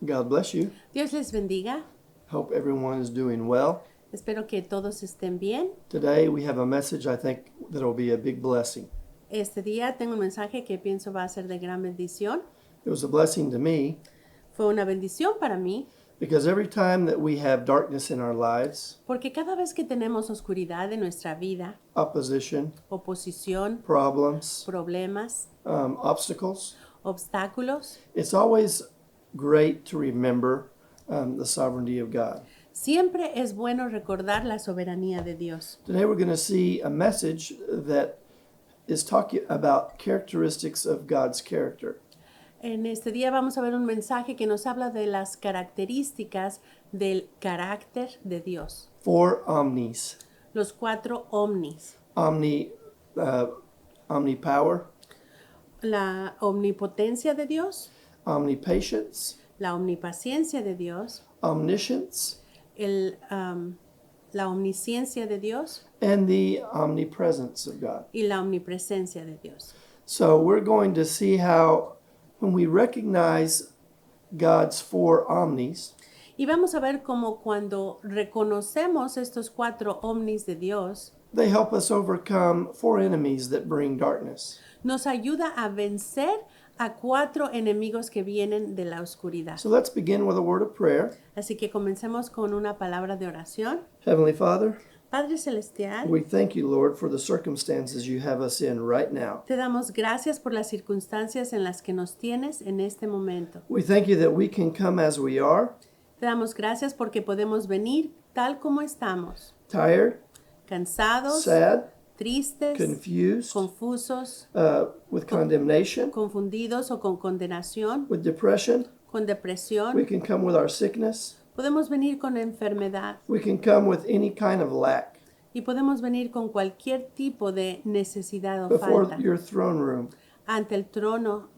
God bless you. Dios les bendiga. Hope everyone is doing well. Espero que todos estén bien. Today we have a message I think that will be a big blessing. Este día tengo un mensaje que pienso va a ser de gran bendición. It was a blessing to me Fue una bendición para mí because every time that we have darkness in our lives, porque cada vez que tenemos oscuridad en nuestra vida, opposition, oposición, problems, problemas, obstacles, obstáculos, it's always great to remember the sovereignty of God. siempre es bueno recordar la soberanía de Dios. Today we're going to see a message that is talking about characteristics of God's character. En este día vamos a ver un mensaje que nos habla de las características del carácter de Dios. 4 omnis. Los 4 omnis. Omnipower, La omnipotencia de Dios, omnipatience, la omnipaciencia de Dios, omniscience, la omnisciencia de Dios and the omnipresence of God. y la omnipresencia de Dios. So we're going to see how when we recognize God's 4 omnis, Y vamos a ver cómo cuando reconocemos estos 4 omnis de Dios, they help us overcome 4 enemies that bring darkness. nos ayuda a vencer a 4 enemigos que vienen de la oscuridad. So let's begin with a word of prayer. Así que comencemos con una palabra de oración. Heavenly Father, Padre Celestial, we thank you, Lord, for the circumstances you have us in right now. te damos gracias por las circunstancias en las que nos tienes en este momento. We thank you that we can come as we are, Te damos gracias porque podemos venir tal como estamos, tired, cansados, sad, tristes, confused, confusos, with condemnation, confundidos o con condenación, with depression. con depresión. We can come with our sickness. Podemos venir con enfermedad We can come with any kind of lack y podemos venir con cualquier tipo de necesidad o before falta your throne room. ante el trono,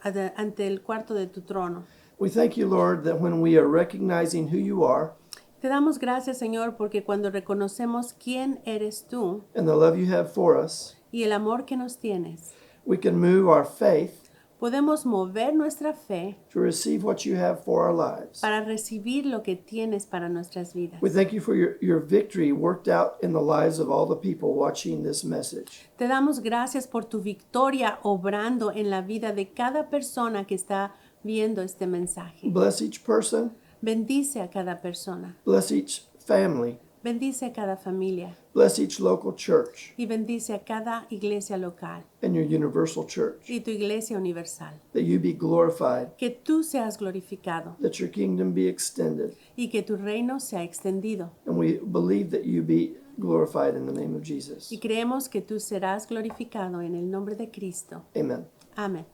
ante el cuarto de tu trono. We thank you, Lord, that when we are recognizing who you are Te damos gracias, Señor, porque cuando reconocemos quién eres tú and the love you have for us, y el amor que nos tienes, we can move our faith podemos mover nuestra fe to receive what you have for our lives. para recibir lo que tienes para nuestras vidas. We thank you for your victory worked out in the lives of all the people watching this message. Te damos gracias por tu victoria obrando en la vida de cada persona que está viendo este mensaje. Bless each person, Bendice a cada persona, bless each family, bendice a cada familia bless each local church y bendice a cada iglesia local and your universal church. y tu iglesia universal. That you be glorified, Que tú seas glorificado that your kingdom be extended. y que tu reino sea extendido. And we believe that you be glorified in the name of Jesus. Y creemos que tú serás glorificado en el nombre de Cristo. Amen. Amén.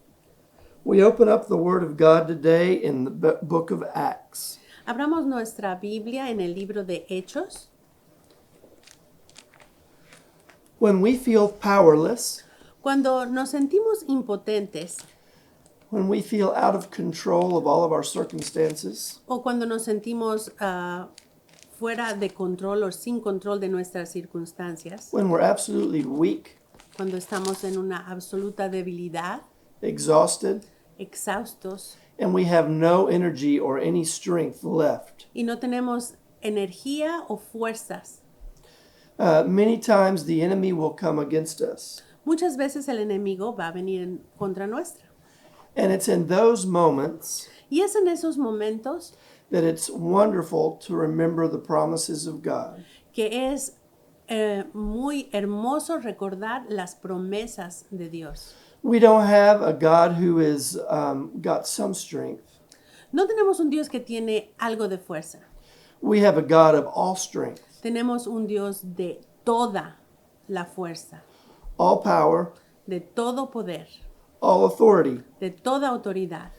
We open up the Word of God today in the book of Acts. Abramos nuestra Biblia en el libro de Hechos. When we feel powerless, Cuando nos sentimos impotentes when we feel out of control of all of our circumstances, o cuando nos sentimos fuera de control o sin control de nuestras circunstancias, when we're absolutely weak, cuando estamos en una absoluta debilidad, exhausted, exhaustos and we have no energy or any strength left. y no tenemos energía o fuerzas, Many times the enemy will come against us. muchas veces el enemigo va a venir en contra nuestra. And it's in those moments Y es en esos momentos that it's wonderful to remember the promises of God. que es muy hermoso recordar las promesas de Dios. We don't have a God who has got some strength. No tenemos un Dios que tiene algo de fuerza. We have a God of all strength, Tenemos un Dios de toda la fuerza, all power, de todo poder, all authority, de toda autoridad,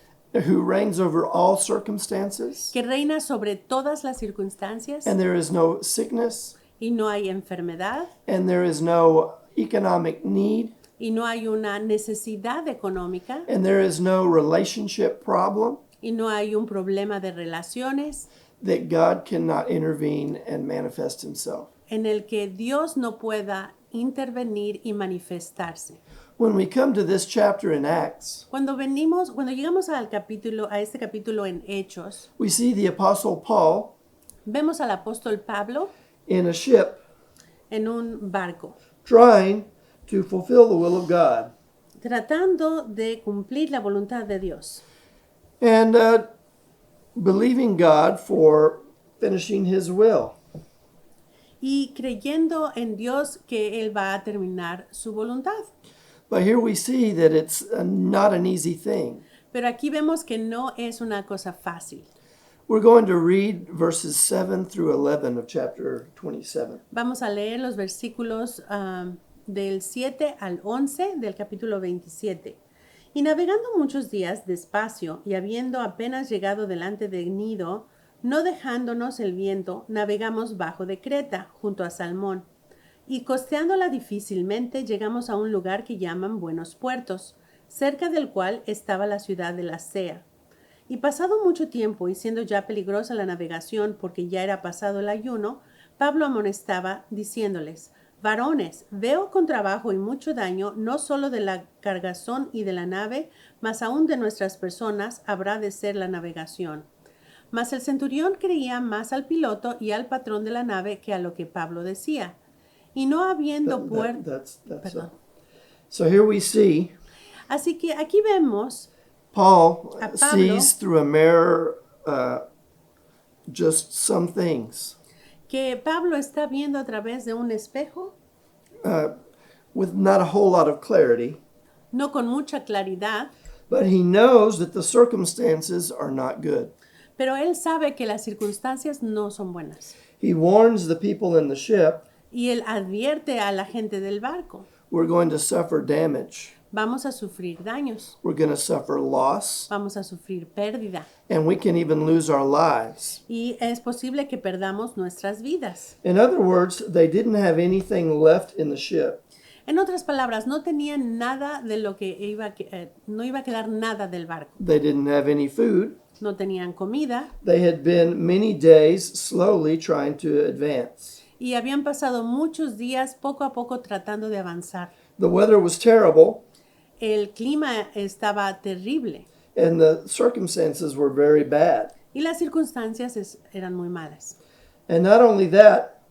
who reigns over all circumstances, que reina sobre todas las circunstancias and there is no sickness, y no hay enfermedad and there is no economic need, y no hay una necesidad económica and there is no relationship problem y no hay un problema de relaciones that God cannot intervene and manifest himself. en el que Dios no pueda intervenir y manifestarse. When we come to this chapter in Acts, Cuando llegamos a este capítulo en Hechos, we see the Apostle Paul vemos al apóstol Pablo in a ship en un barco, trying to fulfill the will of God. tratando de cumplir la voluntad de Dios And believing God for finishing his will. y creyendo en Dios que Él va a terminar su voluntad. But here we see that it's not an easy thing. Pero aquí vemos que no es una cosa fácil. We're going to read verses 7 through 11 of chapter 27. Vamos a leer los versículos del 7 al 11 del capítulo 27. Y navegando muchos días despacio y habiendo apenas llegado delante de Gnido, no dejándonos el viento, navegamos bajo de Creta, junto a Salmón. Y costeándola difícilmente llegamos a un lugar que llaman Buenos Puertos, cerca del cual estaba la ciudad de Lasea. Y pasado mucho tiempo y siendo ya peligrosa la navegación porque ya era pasado el ayuno, Pablo amonestaba diciéndoles: varones, veo con trabajo y mucho daño, no solo de la cargazón y de la nave, mas aún de nuestras personas habrá de ser la navegación. Mas el centurión creía más al piloto y al patrón de la nave que a lo que Pablo decía. Y no habiendo puerto... Perdón. So here we see Así que aquí vemos Paul A Pablo. sees through a mirror just some things que Pablo está viendo a través de un espejo, with not a whole lot of clarity, no con mucha claridad, but he knows that the circumstances are not good. pero él sabe que las circunstancias no son buenas. He warns the people in the ship, Y él advierte a la gente del barco: we're going to suffer damage. vamos a sufrir daños, We're going to suffer loss, vamos a sufrir pérdida. and we can even lose our lives. Y es posible que perdamos nuestras vidas. In other words, they didn't have anything left in the ship. En otras palabras, no tenían nada de lo que no iba a quedar nada del barco. They didn't have any food. No tenían comida They had been many days slowly trying to advance. y habían pasado muchos días poco a poco tratando de avanzar. The weather was terrible, El clima estaba terrible and the circumstances were very bad. y las circunstancias eran muy malas. And not only that,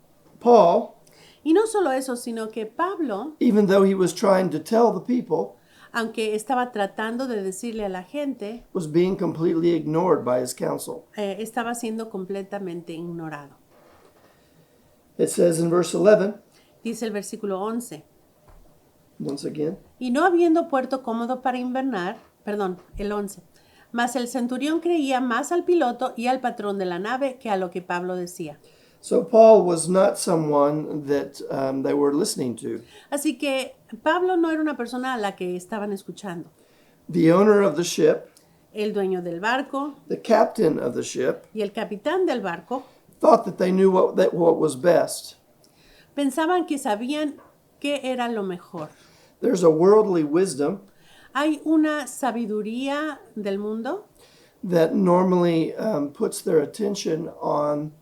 Paul, Y no solo eso, sino que Pablo, even though he was trying to tell the people, aunque estaba tratando de decirle a la gente, was being completely ignored by his council. estaba siendo completamente ignorado. It says in verse 11, Dice el versículo 11. once again, Y no habiendo puerto cómodo para invernar, el 11. Mas el centurión creía más al piloto y al patrón de la nave que a lo que Pablo decía. so Paul was not someone that they were listening to. Así que Pablo no era una persona a la que estaban escuchando. The owner of the ship, El dueño del barco the captain of the ship, y el capitán del barco thought that they knew what was best. pensaban que sabían qué era lo mejor. There's a worldly wisdom Hay una sabiduría del mundo that normally puts their attention on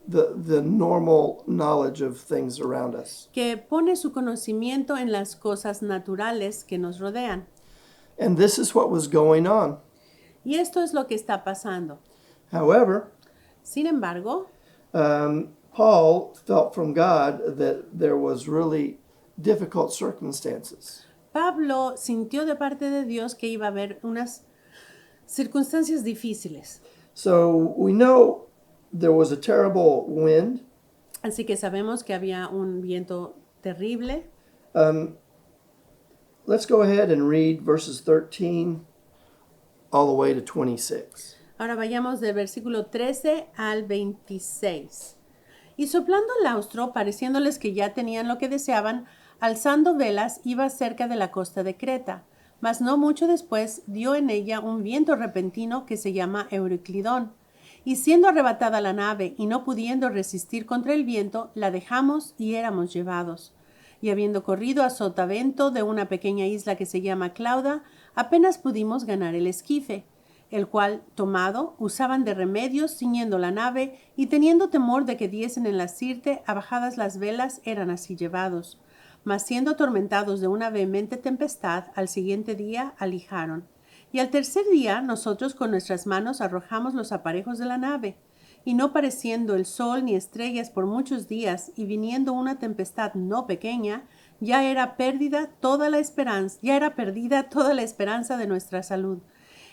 the normal knowledge of things around us. que pone su conocimiento en las cosas naturales que nos rodean. And this is what was going on. Y esto es lo que está pasando. However, Sin embargo, Paul felt from God that there was really difficult circumstances. Pablo sintió de parte de Dios que iba a haber unas circunstancias difíciles. So we know there was a terrible wind. Así que sabemos que había un viento terrible. Let's go ahead and read verses 13 all the way to 26. Ahora vayamos del versículo 13 al 26. Y soplando el austro, pareciéndoles que ya tenían lo que deseaban, alzando velas, iba cerca de la costa de Creta. Mas no mucho después dio en ella un viento repentino que se llama Euroclidón. Y siendo arrebatada la nave y no pudiendo resistir contra el viento, la dejamos y éramos llevados. Y habiendo corrido a sotavento de una pequeña isla que se llama Clauda, apenas pudimos ganar el esquife, el cual, tomado, usaban de remedios ciñendo la nave, y teniendo temor de que diesen en la sirte, abajadas las velas, eran así llevados. Mas siendo atormentados de una vehemente tempestad, al siguiente día alijaron. Y al tercer día nosotros con nuestras manos arrojamos los aparejos de la nave. Y no pareciendo el sol ni estrellas por muchos días, y viniendo una tempestad no pequeña, ya era perdida toda la esperanza de nuestra salud.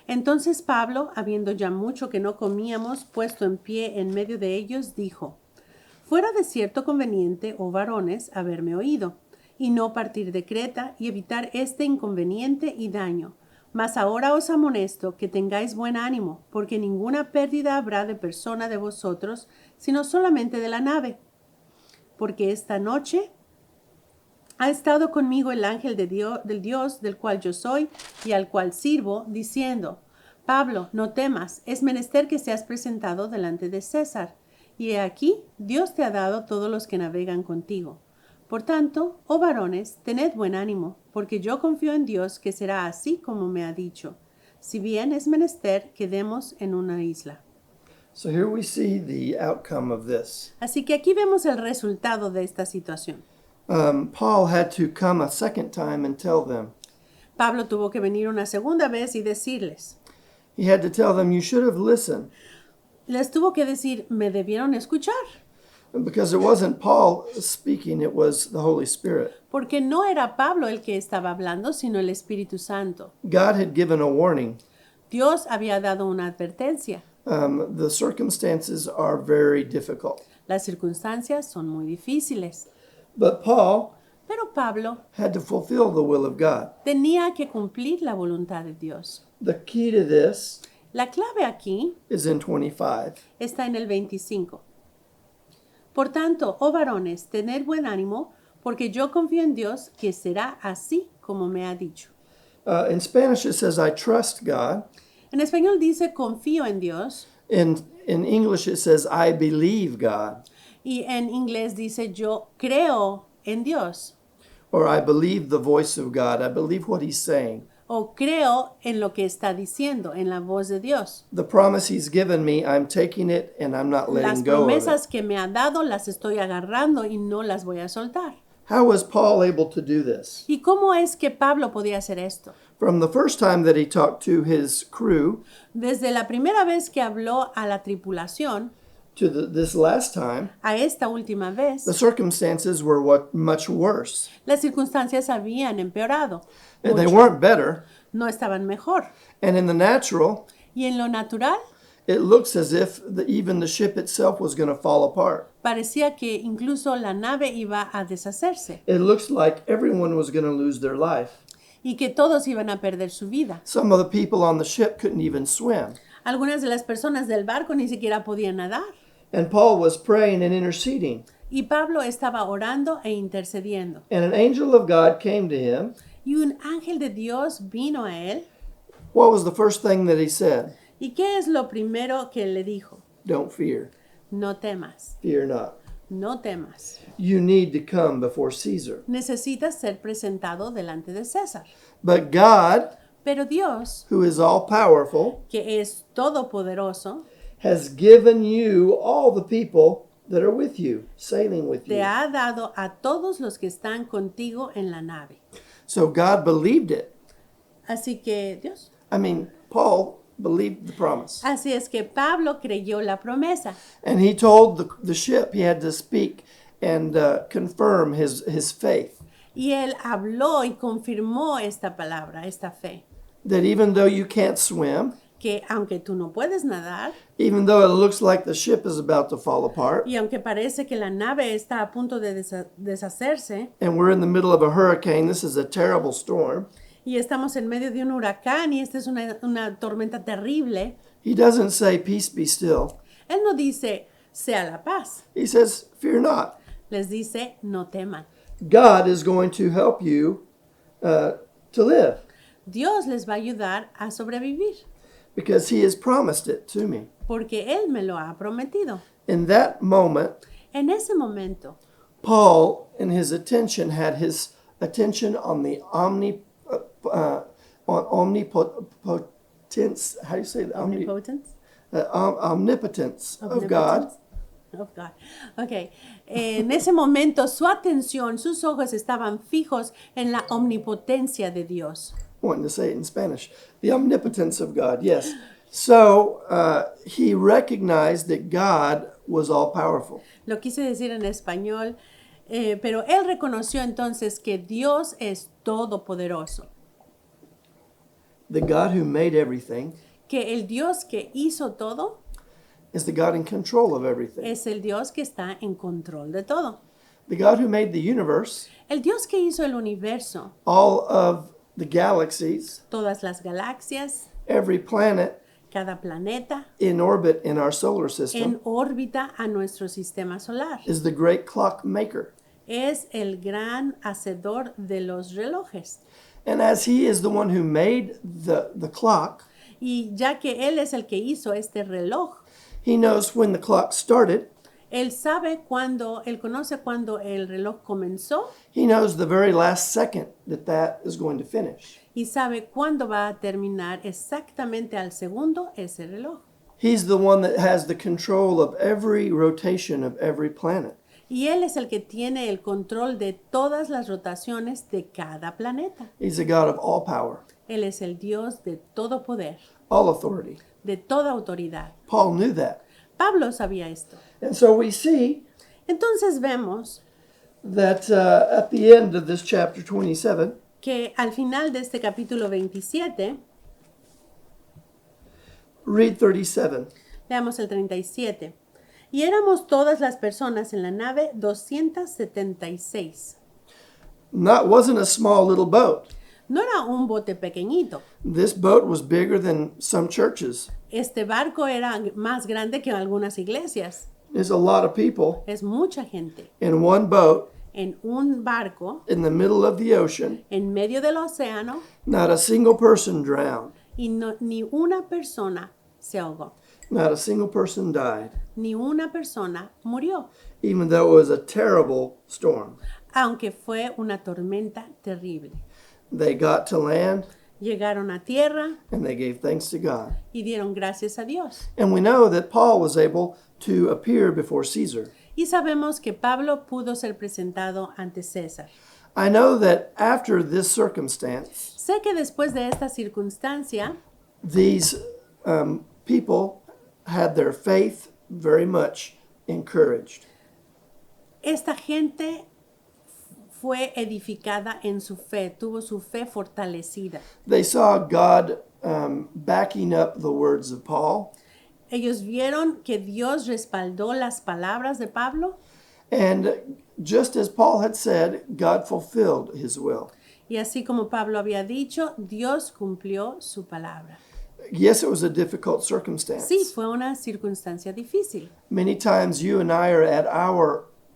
Entonces Pablo, habiendo ya mucho que no comíamos, puesto en pie en medio de ellos, dijo: Fuera de cierto conveniente, oh varones, haberme oído, y no partir de Creta, y evitar este inconveniente y daño. Mas ahora os amonesto que tengáis buen ánimo, porque ninguna pérdida habrá de persona de vosotros, sino solamente de la nave. Porque esta noche ha estado conmigo el ángel del Dios del cual yo soy y al cual sirvo, diciendo: Pablo, no temas, es menester que seas presentado delante de César. Y he aquí, Dios te ha dado todos los que navegan contigo. Por tanto, oh varones, tened buen ánimo, porque yo confío en Dios que será así como me ha dicho, si bien es menester que demos en una isla. So here we see the outcome of this. Así que aquí vemos el resultado de esta situación. Paul had to come a second time and tell them. Pablo tuvo que venir una segunda vez y decirles. He had to tell them, you should have listened. Les tuvo que decir, me debieron escuchar. Because it wasn't Paul speaking, it was the Holy Spirit. Porque no era Pablo el que estaba hablando, sino el Espíritu Santo. God had given a warning. Dios había dado una advertencia. The circumstances are very difficult. Las circunstancias son muy difíciles. But Paul Pero Pablo had to fulfill the will of God. tenía que cumplir la voluntad de Dios. The key to this La clave aquí is in 25. está en el 25. Por tanto, oh varones, tened buen ánimo, porque yo confío en Dios que será así como me ha dicho. In Spanish it says, I trust God. En español dice confío en Dios In English it says, I believe God. y en inglés dice yo creo en Dios Or I believe the voice of God. I believe what he's saying. o creo en lo que está diciendo, en la voz de Dios. The promise he's given me, I'm taking it and I'm not Las letting go of it. promesas que me ha dado las estoy agarrando y no las voy a soltar. How was Paul able to do this? ¿Y cómo es que Pablo podía hacer esto? From the first time that he talked to his crew Desde la primera vez que habló a la tripulación, to this last time, a esta última vez, the circumstances were much worse. las circunstancias habían empeorado. And they Mucho. weren't better. No estaban mejor. And in the natural, Y en lo natural, it looks as if even the ship itself was going to fall apart. parecía que incluso la nave iba a deshacerse It looks like everyone was going to lose their life. y que todos iban a perder su vida. Some of the people on the ship couldn't even swim. Algunas de las personas del barco ni siquiera podían nadar. And Paul was praying and interceding. Y Pablo estaba orando e intercediendo. And an angel of God came to him. Y un ángel de Dios vino a él. What was the first thing that he said? ¿Y qué es lo primero que le dijo? Don't fear. No temas, Fear not. no temas. You need to come before Caesar. Necesitas ser presentado delante de César. But God, Pero Dios, who is all powerful, que es todopoderoso, has given you all the people that are with you, sailing with te you. ha dado a todos los que están contigo en la nave. So God believed it. Así que Dios. Paul believed the promise. Así es que Pablo creyó la promesa. And he told the ship he had to speak and confirm his faith. Y él habló y confirmó esta palabra, esta fe. That even though you can't swim, Que aunque tú no puedes nadar, even though it looks like the ship is about to fall apart, y aunque parece que la nave está a punto de deshacerse, and we're in the middle of a hurricane, this is a terrible storm, y estamos en medio de un huracán y esta es una tormenta terrible, he doesn't say, peace be still. él no dice, sea la paz. He says, fear not. Les dice, no teman. God is going to help you to live Dios les va a ayudar a sobrevivir, because he has promised it to me. porque Él me lo ha prometido. In that moment, En ese momento, Paul, in his attention, had his attention on the omnipotence. How do you say that? omnipotence, Omnipotence of God, Of God. Ok. En ese momento su atención, sus ojos estaban fijos en la omnipotencia de Dios. Wanting to say it in Spanish. The omnipotence of God, yes. So he recognized that God was all powerful. Lo quise decir en español, pero él reconoció entonces que Dios es todopoderoso, The God who made everything que el Dios que hizo todo is the God in control of everything. es el Dios que está en control de todo. The God who made the universe, El Dios que hizo el universo, all of the galaxies, todas las galaxias, every planet cada planeta in orbit in our solar system, en órbita a nuestro sistema solar. is the great clock maker. Es el gran hacedor de los relojes. And as he is the one who made the clock, Y ya que Él es el que hizo este reloj, he knows when the clock started. Él sabe cuándo, Él conoce cuándo el reloj comenzó He knows the very last second that is going to finish. y sabe cuándo va a terminar exactamente al segundo ese reloj. He's the one that has the control of every rotation of every planet. Y Él es el que tiene el control de todas las rotaciones de cada planeta. He's a God of all power, Él es el Dios de todo poder, all authority. de toda autoridad. Paul knew that. Pablo sabía esto. And so we see Entonces vemos that at the end of this chapter 27, que al final de este capítulo 27, read 37. leamos el 37. Y éramos todas las personas en la nave 276. Wasn't a small little boat. No era un bote pequeñito. This boat was bigger than some churches. Este barco era más grande que algunas iglesias. There's a lot of people Es mucha gente in one boat en un barco in the middle of the ocean. en medio del océano Not a single person drowned. y ni una persona se ahogó. Not a single person died, Ni una persona murió, even though it was a terrible storm. aunque fue una tormenta terrible. They got to land Llegaron a tierra and they gave thanks to God. y dieron gracias a Dios. And we know that Paul was able to appear before Caesar. Y sabemos que Pablo pudo ser presentado ante César. I know that after this circumstance, Sé que después de esta circunstancia, these people had their faith very much encouraged. esta gente fue edificada en su fe, tuvo su fe fortalecida. They saw God backing up the words of Paul. Ellos vieron que Dios respaldó las palabras de Pablo And just as Paul had said, God fulfilled his will. y así como Pablo había dicho, Dios cumplió su palabra. Yes, it was a difficult circumstance. Sí, fue una circunstancia difícil. Many times you and I are at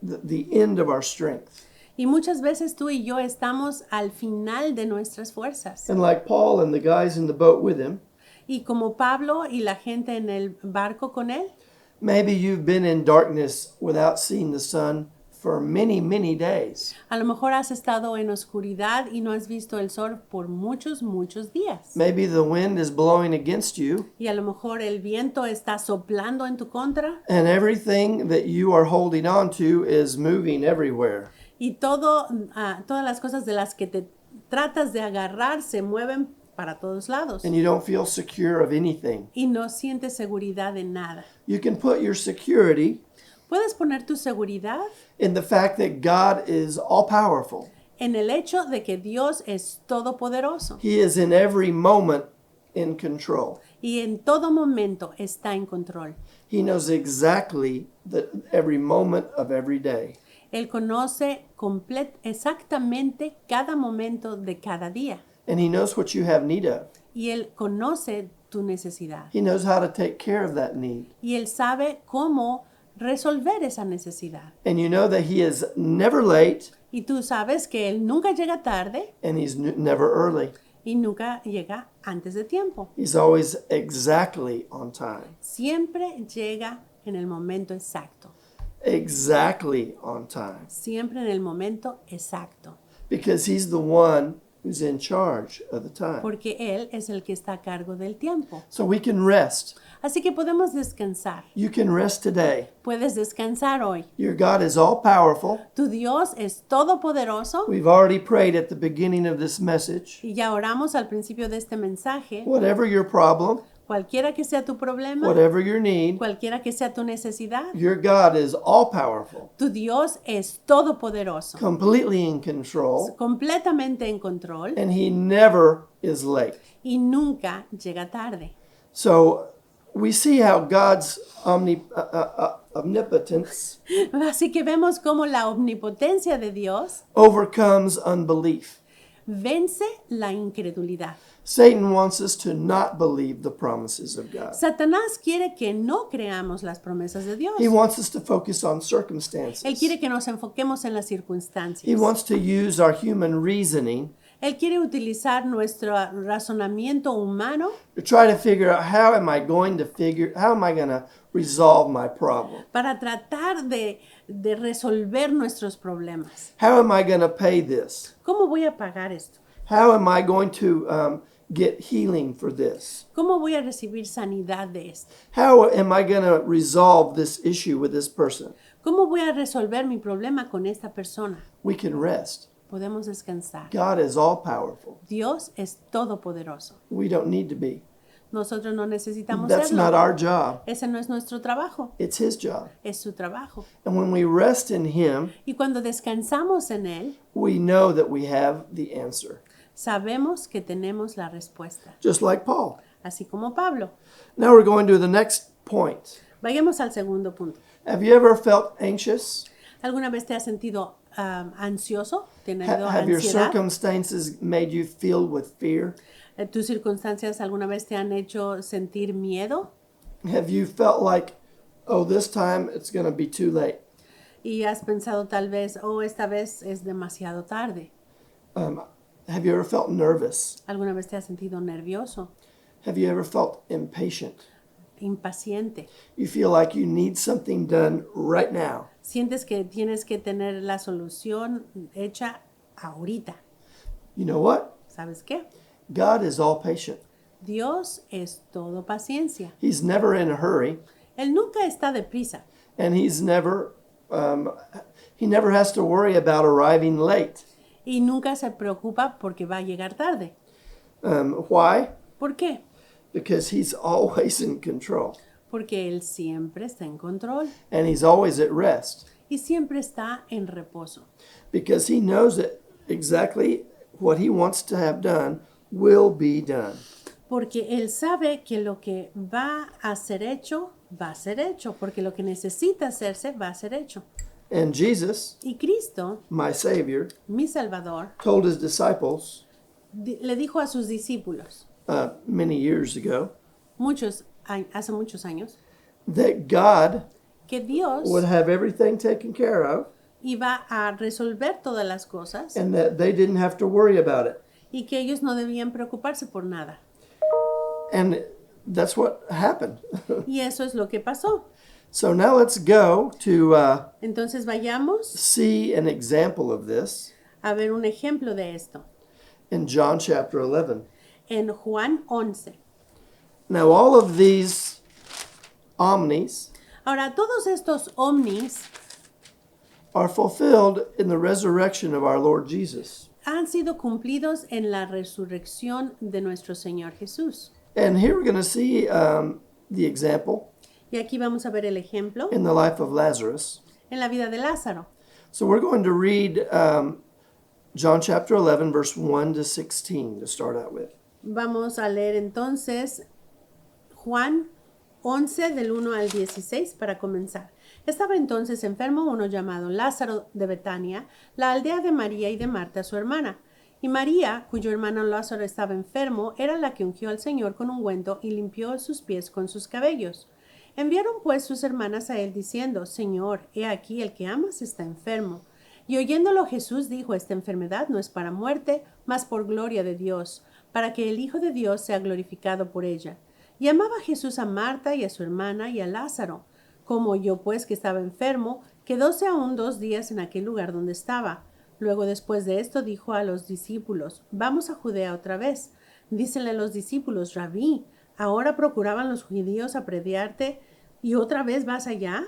the end of our strength. Y muchas veces tú y yo estamos al final de nuestras fuerzas. And like Paul and the guys in the boat with him, Y como Pablo y la gente en el barco con él, maybe you've been in darkness without seeing the sun for many, many days. a lo mejor has estado en oscuridad y no has visto el sol por muchos, muchos días. Maybe the wind is blowing against you, Y a lo mejor el viento está soplando en tu contra and everything that you are holding on to is moving everywhere. y todas las cosas de las que te tratas de agarrar se mueven para todos lados And you don't feel secure of anything. y no sientes seguridad en nada. You can put your security Puedes poner tu seguridad in the fact that God is all powerful. en el hecho de que Dios es todopoderoso He is in every moment in control. y en todo momento está en control. He knows exactly every moment of every day. Él conoce exactamente cada momento de cada día And he knows what you have need of. y Él conoce tu necesidad He knows how to take care of that need. y Él sabe cómo resolver esa necesidad. And you know that he is never late Y tú sabes que Él nunca llega tarde and he's never early. y nunca llega antes de tiempo. He's always exactly on time. Siempre llega en el momento exacto. Exactly on time. Siempre en el momento exacto. Because he's the one who's in charge of the time. Porque Él es el que está a cargo del tiempo. So we can rest Así que podemos descansar. You can rest today. Puedes descansar hoy. Your God is all powerful. Tu Dios es todopoderoso. We've already prayed at the beginning of this message. Y ya oramos al principio de este mensaje. Whatever your problem, Cualquiera que sea tu problema, whatever your need, cualquiera que sea tu necesidad, your God is all powerful, tu Dios es todopoderoso, completely in control, completamente en control and He never is late. y nunca llega tarde. So we see how God's omnipotence Así que vemos cómo la omnipotencia de Dios overcomes unbelief. vence la incredulidad. Satan wants us to not believe the promises of God. Satanás quiere que no creamos las promesas de Dios. He wants us to focus on Él circumstances. quiere que nos enfoquemos en las He circunstancias. wants to use our human reasoning Él quiere utilizar nuestro razonamiento humano to try to figure out how am I going to resolve my problem? para tratar de resolver nuestros problemas. How am I going to pay this? ¿Cómo voy a pagar esto? How am I going to get healing for this? ¿Cómo voy a recibir sanidad de esto? How am I going to resolve this issue with this person? ¿Cómo voy a resolver mi problema con esta persona? We can rest. Podemos descansar. God is all powerful. Dios es todopoderoso. We don't need to be. Nosotros no necesitamos That's not serlo. our job. Ese no es nuestro trabajo, It's His job. es su trabajo. And when we rest in Him, Y cuando descansamos en Él, we know that we have the answer. sabemos que tenemos la respuesta, Just like Paul. así como Pablo. Now we're going to the next point. Vayamos al segundo punto. Have you ever felt anxious? ¿Alguna vez te has sentido ansioso? ¿Tenido Have your ansiedad? circumstances made you filled with fear? ¿Tus circunstancias alguna vez te han hecho sentir miedo? Have you felt like, oh, this time it's going to be too late? Y has pensado tal vez, oh, esta vez es demasiado tarde. Have you ever felt nervous? ¿Alguna vez te has sentido nervioso, Have you ever felt impatient? impaciente? You feel like you need something done right now. Sientes que tienes que tener la solución hecha ahorita. You know what? ¿Sabes qué? God is all patient. Dios es todo paciencia. He's never in a hurry, Él nunca está deprisa and he never has to worry about arriving late. y nunca se preocupa porque va a llegar tarde. Why? ¿Por qué? Because he's always in control, Porque Él siempre está en control and he's always at rest, y siempre está en reposo. because he knows that exactly what he wants to have done will be done. Porque Él sabe que lo que va a ser hecho, va a ser hecho. Porque lo que necesita hacerse, va a ser hecho. And Jesus, Y Cristo, my Savior, mi Salvador, told his disciples le dijo a sus discípulos, many years ago hace muchos años, that God que Dios would have everything taken care of iba a resolver todas las cosas and that they didn't have to worry about it. y que ellos no debían preocuparse por nada. And that's what happened. Y eso es lo que pasó. So now let's go to Entonces vayamos see an example of this a ver un ejemplo de esto. in John chapter 11. En Juan 11. Now all of these omnis Ahora, todos estos omnis are fulfilled in the resurrection of our Lord Jesus. han sido cumplidos en la resurrección de nuestro Señor Jesús. And here we're going to see the example Y aquí vamos a ver el ejemplo in the life of Lazarus. en la vida de Lázaro. So we're going to read John chapter 11, verse 1 to 16 to start out with. Vamos a leer entonces Juan 11 del 1 al 16 para comenzar. Estaba entonces enfermo uno llamado Lázaro de Betania, la aldea de María y de Marta, su hermana. Y María, cuyo hermano Lázaro estaba enfermo, era la que ungió al Señor con ungüento y limpió sus pies con sus cabellos. Enviaron pues sus hermanas a él diciendo, Señor, he aquí el que amas está enfermo. Y oyéndolo Jesús dijo, esta enfermedad no es para muerte, mas por gloria de Dios, para que el Hijo de Dios sea glorificado por ella. Y amaba Jesús a Marta y a su hermana y a Lázaro. Como oyó pues que estaba enfermo, quedóse aún 2 días en aquel lugar donde estaba. Luego después de esto dijo a los discípulos, vamos a Judea otra vez. Dícenle los discípulos, Rabí, ¿Ahora procuraban los judíos apedrearte y otra vez vas allá?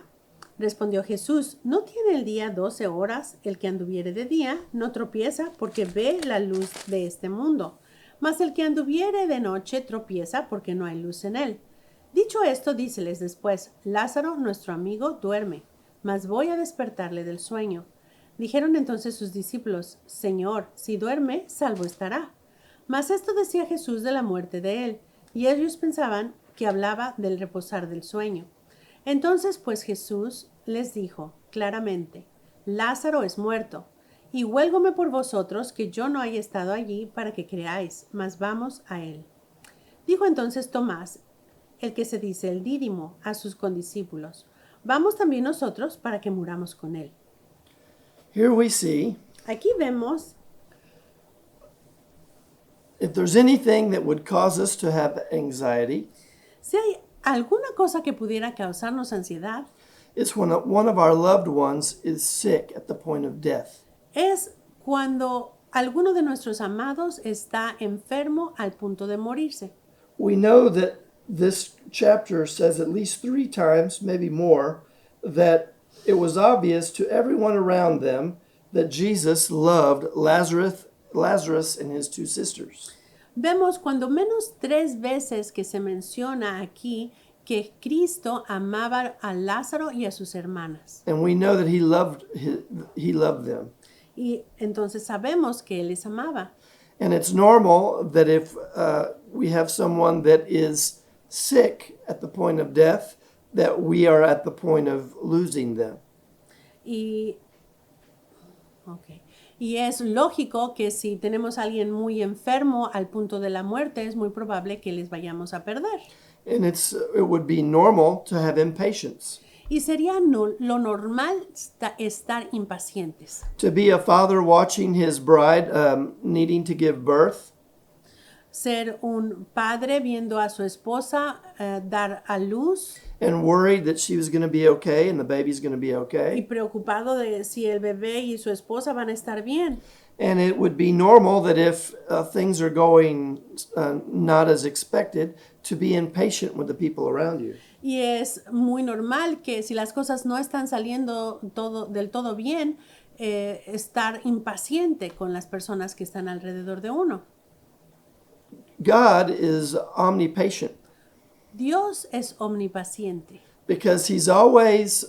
Respondió Jesús, ¿no tiene el día 12 horas? El que anduviere de día no tropieza porque ve la luz de este mundo. Mas el que anduviere de noche tropieza porque no hay luz en él. Dicho esto, díceles después, Lázaro, nuestro amigo, duerme, mas voy a despertarle del sueño. Dijeron entonces sus discípulos, Señor, si duerme, salvo estará. Mas esto decía Jesús de la muerte de él, y ellos pensaban que hablaba del reposar del sueño. Entonces pues Jesús les dijo claramente, Lázaro es muerto, y huélgome por vosotros que yo no haya estado allí para que creáis, mas vamos a él. Dijo entonces Tomás, el que se dice el Dídimo, a sus condiscípulos, vamos también nosotros para que muramos con él. Here we see, Aquí vemos, if there's anything that would cause us to have anxiety, si hay alguna cosa que pudiera causarnos ansiedad, it's when one of our loved ones is sick at the point of death. es cuando alguno de nuestros amados está enfermo al punto de morirse. We know that this chapter says at least 3 times, maybe more, that it was obvious to everyone around them that Jesus loved Lazarus and his 2 sisters. Vemos cuando menos 3 veces que se menciona aquí que Cristo amaba a Lázaro y a sus hermanas. And we know that he loved them. Y entonces sabemos que Él les amaba. And it's normal that if we have someone that is sick at the point of death, that we are at the point of losing them. Y es lógico que si tenemos a alguien muy enfermo al punto de la muerte, es muy probable que les vayamos a perder. And it would be normal to have impatience. Y sería lo normal estar impacientes. To be a father watching his bride needing to give birth, Ser un padre viendo a su esposa dar a luz and worried that she was going to be okay and the baby's going to be y okay. preocupado de si el bebé y su esposa van a estar bien. And it would be normal that if things are going not as expected, to be impatient with the people around you. Y es muy normal que si las cosas no están saliendo del todo bien, estar impaciente con las personas que están alrededor de uno. God is omnipatient Dios es omnipaciente because he's always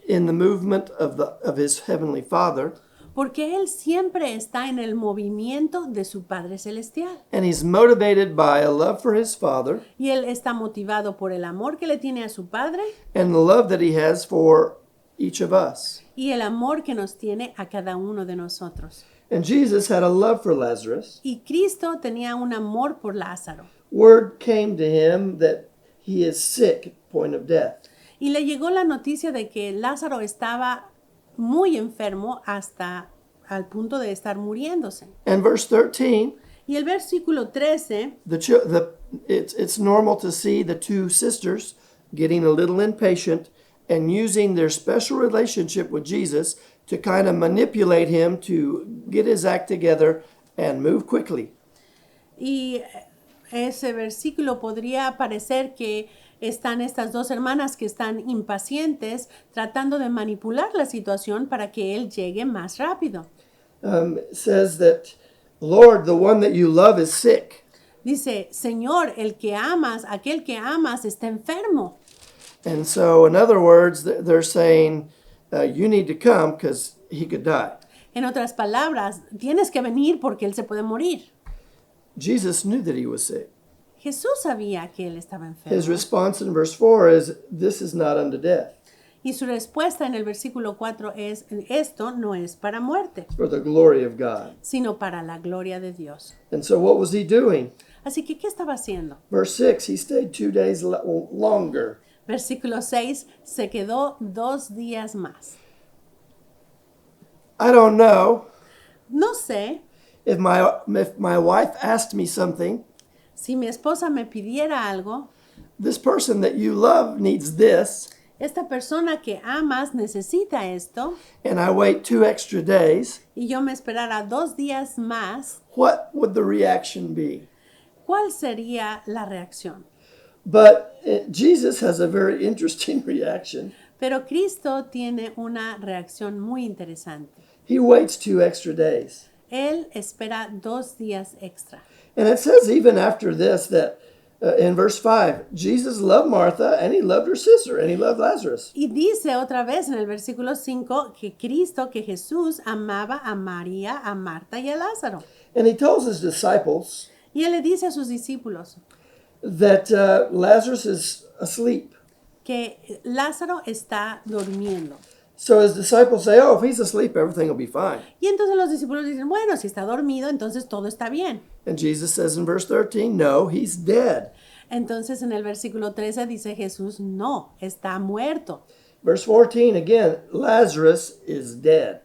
in the movement of his heavenly Father, porque Él siempre está en el movimiento de su Padre Celestial. and he's motivated by a love for his Father Y Él está motivado por el amor que le tiene a su Padre and the love that he has for each of us. y el amor que nos tiene a cada uno de nosotros. And Jesus had a love for Lazarus. Y Cristo tenía un amor por Lázaro. Word came to him that he is sick at the point of death. Y le llegó la noticia de que Lázaro estaba muy enfermo hasta al punto de estar muriéndose. And verse 13, Y el versículo 13, it's normal to see the 2 sisters getting a little impatient and using their special relationship with Jesus to kind of manipulate him to get his act together and move quickly. y ese versículo podría parecer que están estas 2 hermanas que están impacientes tratando de manipular la situación para que él llegue más rápido. It says that, Lord, the one that you love is sick. Dice, Señor, el que amas, aquel que amas está enfermo. And so, in other words, they're saying, you need to come because he could die. En otras palabras, tienes que venir porque él se puede morir. Jesus knew that he was sick. Jesús sabía que él estaba His enfermo. response in verse 4 is, this is not unto death, Y su respuesta en el versículo 4 es, esto no es para muerte, for the glory of God. sino para la gloria de Dios. And so what was he doing? Así que, ¿qué estaba haciendo? Verse 6, he stayed 2 days longer. Versículo 6, se quedó 2 días más. I don't know No sé if my wife asked me something, si mi esposa me pidiera algo, this person that you love needs this, esta persona que amas necesita esto, and I wait 2 extra days, y yo me esperara 2 días más, what would the reaction be? ¿cuál sería la reacción? But Jesus has a very interesting reaction. Pero Cristo tiene una reacción muy interesante. He waits 2 extra days. Él espera 2 días extra. And it says even after this that in verse 5, Jesus loved Martha and he loved her sister and he loved Lazarus. Y dice otra vez en el versículo 5 que Jesús amaba a María, a Marta y a Lázaro. And he tells his disciples Y él le dice a sus discípulos that Lazarus is asleep. que Lázaro está durmiendo. So his disciples say, oh, if he's asleep, everything will be fine. Y entonces los discípulos dicen, bueno, si está dormido, entonces todo está bien. And Jesus says in verse 13, no, he's dead. Entonces en el versículo 13 dice Jesús, no, está muerto. Verse 14, again, Lazarus is dead.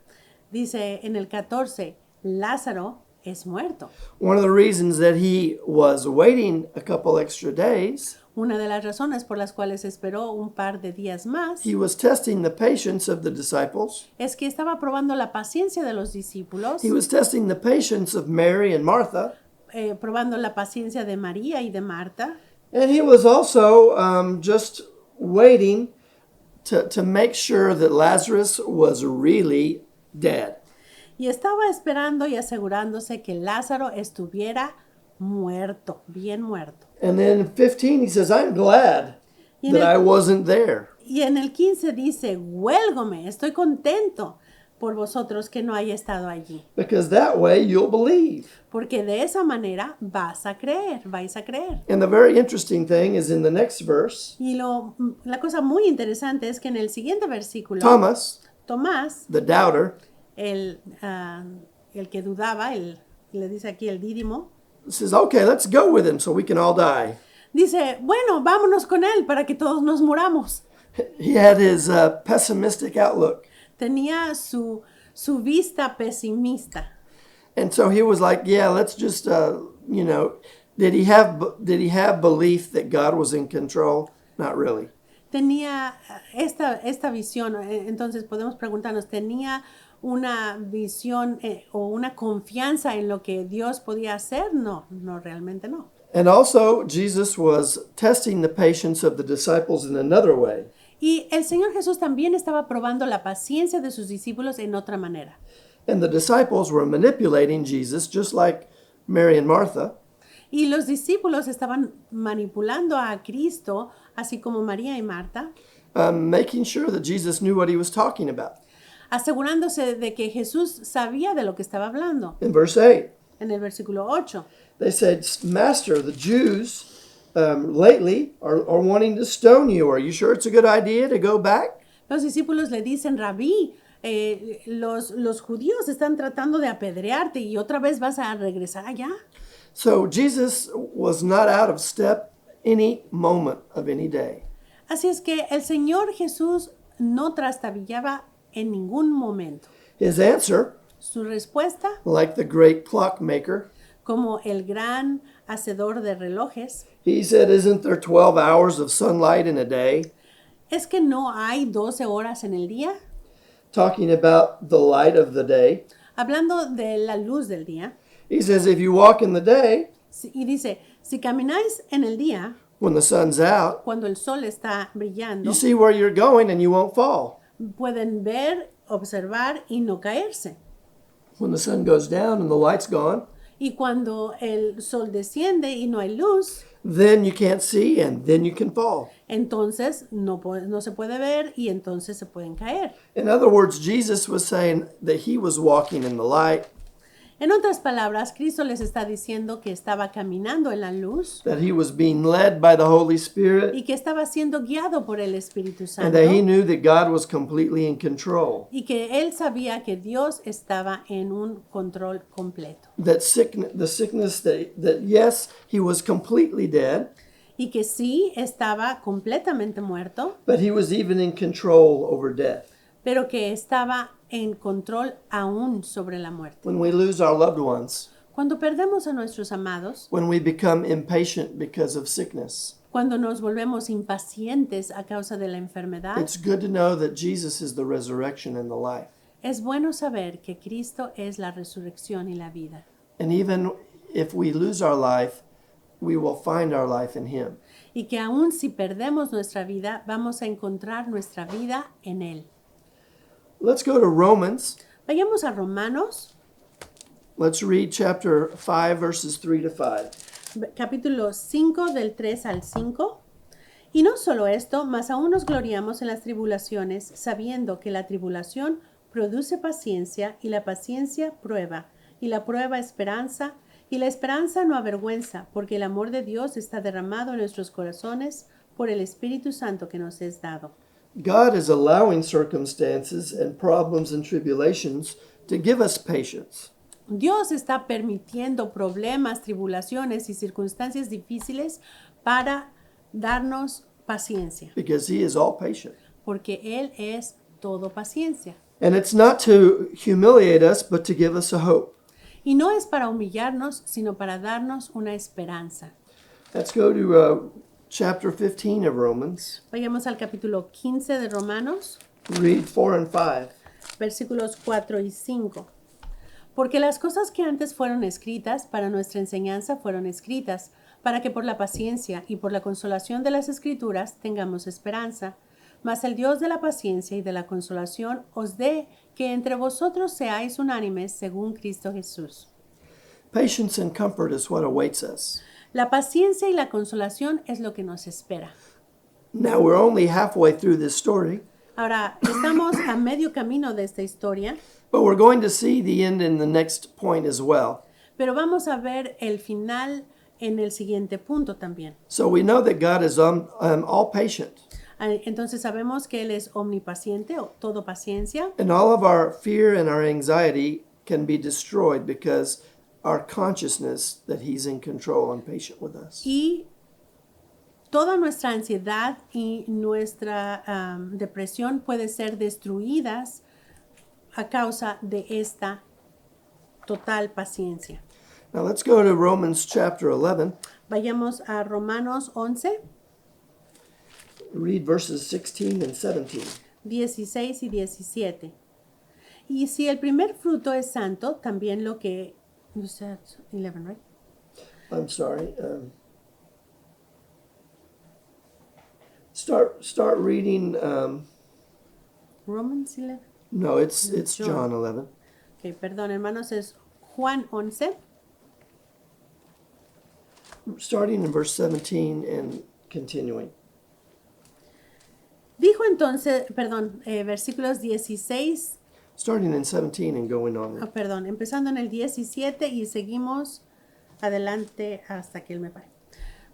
Dice en el 14, Lázaro es muerto. One of the reasons that he was waiting a couple extra days, Una de las razones por las cuales esperó un par de días más he was testing the patience of the disciples. es que estaba probando la paciencia de los discípulos, He was testing the patience of Mary and Martha. probando la paciencia de María y de Marta. And he was also just waiting to make sure that Lazarus was really dead. Y estaba esperando y asegurándose que Lázaro estuviera muerto, bien muerto. And then in 15, he says, I'm glad Y en that I el, wasn't there. y en el 15 dice, huélgome, estoy contento por vosotros que no haya estado allí. Because that way you'll believe. Porque de esa manera vais a creer. And the very interesting thing is in the next verse, Y la cosa muy interesante es que en el siguiente versículo, Thomas, Tomás, the doubter, el que dudaba, le dice aquí el dídimo, says, okay, let's go with him so we can all die. dice, bueno, vámonos con él para que todos nos muramos. He had his pessimistic outlook. Tenía su vista pesimista. And so he was like, yeah, let's just, did he have belief that God was in control? Not really. Tenía esta visión, entonces podemos preguntarnos, ¿tenía una visión o una confianza en lo que Dios podía hacer? No, realmente no. And also, Jesus was testing the patience of the disciples in another way. Y el Señor Jesús también estaba probando la paciencia de sus discípulos en otra manera. And the disciples were manipulating Jesus just like Mary and Martha. Y los discípulos estaban manipulando a Cristo, así como María y Marta, Making sure that Jesus knew what he was talking about. asegurándose de que Jesús sabía de lo que estaba hablando. In verse 8, En el versículo 8, they said, Master, the Jews lately are wanting to stone you. Are you sure it's a good idea to go back? los discípulos le dicen, Rabí, los judíos están tratando de apedrearte y otra vez vas a regresar allá. So Jesus was not out of step any moment of any day. Así es que el Señor Jesús no trastabillaba en ningún momento. His answer, Su respuesta, like the great clockmaker, como el gran hacedor de relojes, he said, isn't there 12 hours of sunlight in a day? es que no hay 12 horas en el día. Talking about the light of the day. Hablando de la luz del día, He says, if you walk in the day, y dice, si camináis en el día, when the sun's out, cuando el sol está brillando, you see where you're going and you won't fall. pueden ver, observar y no caerse. When the sun goes down and the light's gone, Y cuando el sol desciende y no hay luz, then you can't see and then you can fall. entonces no se puede ver y entonces se pueden caer. In other words, Jesus was saying that he was walking in the light, En otras palabras, Cristo les está diciendo que estaba caminando en la luz that he was being led by the Holy Spirit, y que estaba siendo guiado por el Espíritu and Santo that he knew that God was completely in control. y que él sabía que Dios estaba en un control completo That the sickness that yes, he was completely dead, y que sí estaba completamente muerto, but he was even in control over death. pero que estaba en control aún sobre la muerte. When we lose our loved ones, Cuando perdemos a nuestros amados, when we become impatient because of sickness, cuando nos volvemos impacientes a causa de la enfermedad, it's good to know that Jesus is the resurrection and the life. es bueno saber que Cristo es la resurrección y la vida. And even if we lose our life, we will find our life in him. y que aun si perdemos nuestra vida, vamos a encontrar nuestra vida en Él. Let's go to Romans. Vayamos a Romanos, Let's read chapter 5, verses 3 to 5. capítulo 5 del 3 al 5. Y no solo esto, mas aún nos gloriamos en las tribulaciones, sabiendo que la tribulación produce paciencia, y la paciencia prueba, y la prueba esperanza, y la esperanza no avergüenza, porque el amor de Dios está derramado en nuestros corazones por el Espíritu Santo que nos es dado. God is allowing circumstances and problems and tribulations to give us patience. Dios está permitiendo problemas, tribulaciones y circunstancias difíciles para darnos paciencia, Because he is all patient. porque Él es todo paciencia. And it's not to humiliate us, but to give us a hope. Y no es para humillarnos, sino para darnos una esperanza. Let's go to chapter 15 of Romans. Vayamos al capítulo 15 de Romanos, Read 4 and 5. versículos 4 y 5. Porque las cosas que antes fueron escritas para nuestra enseñanza fueron escritas, para que por la paciencia y por la consolación de las Escrituras tengamos esperanza. Mas el Dios de la paciencia y de la consolación os dé que entre vosotros seáis unánimes según Cristo Jesús. Patience and comfort is what awaits us. La paciencia y la consolación es lo que nos espera. Now we're only halfway through this story, Ahora, estamos a medio camino de esta historia, but we're going to see the end in the next point as well. pero vamos a ver el final en el siguiente punto también. So we know that God is all patient, Entonces sabemos que Él es omnipaciente o todo paciencia, and all of our fear and our anxiety can be destroyed because our consciousness that He's in control and patient with us. y toda nuestra ansiedad y nuestra depresión puede ser destruidas a causa de esta total paciencia. Now let's go to Romans chapter 11. Vayamos a Romanos 11, Read verses 16 and 17. 16 y 17. Y si el primer fruto es santo, también lo que... You said 11, right? I'm sorry. Start reading. Romans 11. No, it's John. John 11. Ok, perdón, hermanos, es Juan 11. Starting in verse 17 and continuing. Dijo entonces, perdón, versículos 16, Starting in 17 and going on. perdón, empezando en el 17 y seguimos adelante hasta que él me pare.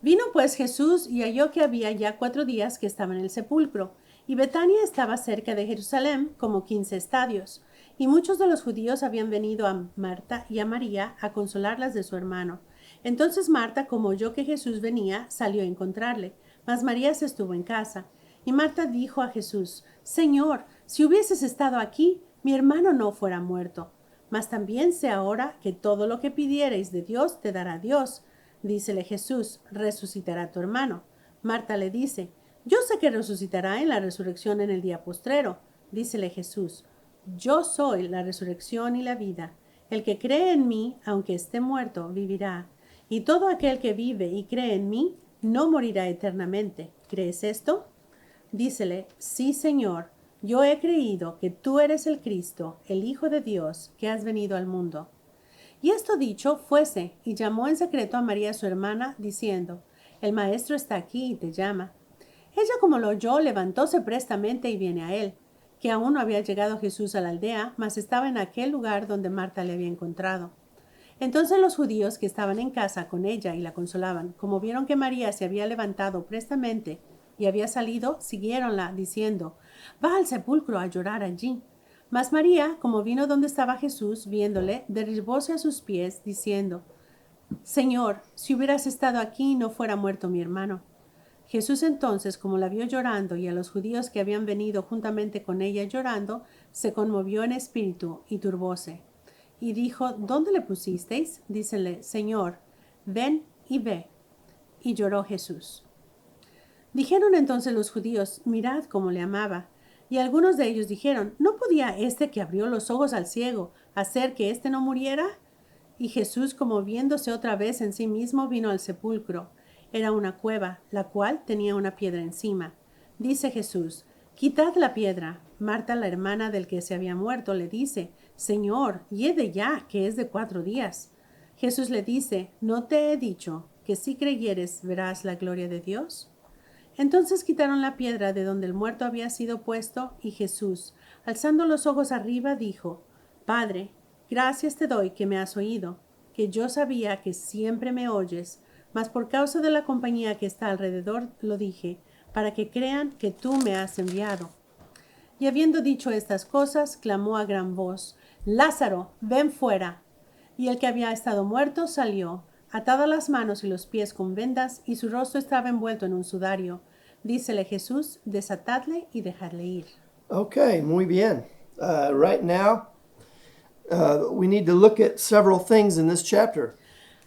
Vino pues Jesús y halló que había ya 4 días que estaba en el sepulcro, y Betania estaba cerca de Jerusalén, como 15 estadios, y muchos de los judíos habían venido a Marta y a María a consolarlas de su hermano. Entonces Marta, como oyó que Jesús venía, salió a encontrarle, mas María se estuvo en casa. Y Marta dijo a Jesús: Señor, si hubieses estado aquí, mi hermano no fuera muerto. Mas también sé ahora que todo lo que pidiereis de Dios te dará Dios. Dícele Jesús: resucitará tu hermano. Marta le dice: yo sé que resucitará en la resurrección en el día postrero. Dícele Jesús: yo soy la resurrección y la vida. El que cree en mí, aunque esté muerto, vivirá. Y todo aquel que vive y cree en mí, no morirá eternamente. ¿Crees esto? Dícele: sí, Señor, yo he creído que tú eres el Cristo, el Hijo de Dios, que has venido al mundo. Y esto dicho, fuese, y llamó en secreto a María su hermana, diciendo: el maestro está aquí y te llama. Ella, como lo oyó, levantóse prestamente y viene a él, que aún no había llegado Jesús a la aldea, mas estaba en aquel lugar donde Marta le había encontrado. Entonces los judíos que estaban en casa con ella y la consolaban, como vieron que María se había levantado prestamente y había salido, siguiéronla, diciendo: va al sepulcro a llorar allí. Mas María, como vino donde estaba Jesús, viéndole, derribóse a sus pies, diciendo: Señor, si hubieras estado aquí, no fuera muerto mi hermano. Jesús entonces, como la vio llorando, y a los judíos que habían venido juntamente con ella llorando, se conmovió en espíritu y turbóse. Y dijo: ¿dónde le pusisteis? Dícele: Señor, ven y ve. Y lloró Jesús. Dijeron entonces los judíos: mirad cómo le amaba. Y algunos de ellos dijeron: ¿no podía este que abrió los ojos al ciego hacer que éste no muriera? Y Jesús, como viéndose otra vez en sí mismo, vino al sepulcro. Era una cueva, la cual tenía una piedra encima. Dice Jesús: quitad la piedra. Marta, la hermana del que se había muerto, le dice: Señor, hiede ya, que es de 4 días. Jesús le dice: ¿no te he dicho que si creyeres verás la gloria de Dios? Entonces quitaron la piedra de donde el muerto había sido puesto, y Jesús, alzando los ojos arriba, dijo: Padre, gracias te doy que me has oído, que yo sabía que siempre me oyes, mas por causa de la compañía que está alrededor lo dije, para que crean que tú me has enviado. Y habiendo dicho estas cosas, clamó a gran voz: Lázaro, ven fuera. Y el que había estado muerto salió, atado las manos y los pies con vendas, y su rostro estaba envuelto en un sudario. Dícele Jesús: desatadle y dejadle ir. Okay, muy bien. Right now, we need to look at several things in this chapter.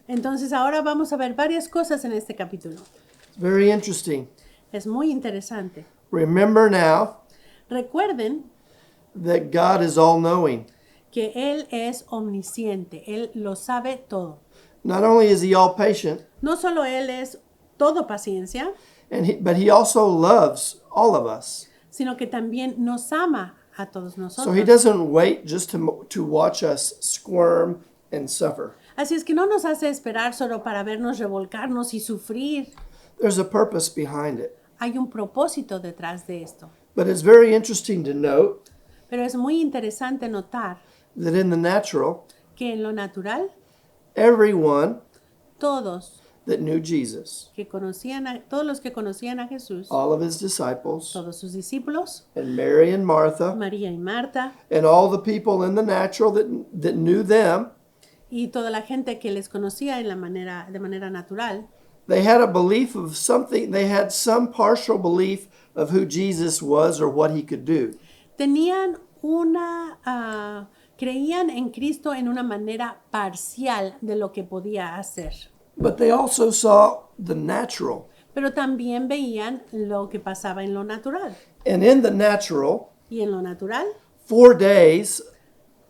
Entonces ahora vamos a ver varias cosas en este capítulo. It's very interesting. Es muy interesante. Remember now Recuerden that God is all-knowing. que Él es omnisciente, Él lo sabe todo. Not only is he all-patient, No solo Él es todo paciencia, but he also loves all of us. sino que también nos ama a todos So he nosotros. doesn't wait just to watch us squirm and suffer. Así es que no nos hace esperar solo para vernos revolcarnos y sufrir. There's a purpose behind it. Hay un propósito detrás de esto. But it's very interesting to note Pero es muy interesante notar that in the natural, que en lo natural, everyone todos that knew Jesus, todos los que conocían a Jesús, all of his disciples, todos sus discípulos, and Mary and Martha, María y Marta, and all the people in the natural that knew them, y toda la gente que les conocía de manera natural, they had a belief of something, they had some partial belief of who Jesus was or what he could do. tenían creían en Cristo en una manera parcial de lo que podía hacer. But they also saw the natural. Pero también veían lo que pasaba en lo natural. And in the natural, Y en lo natural, 4 days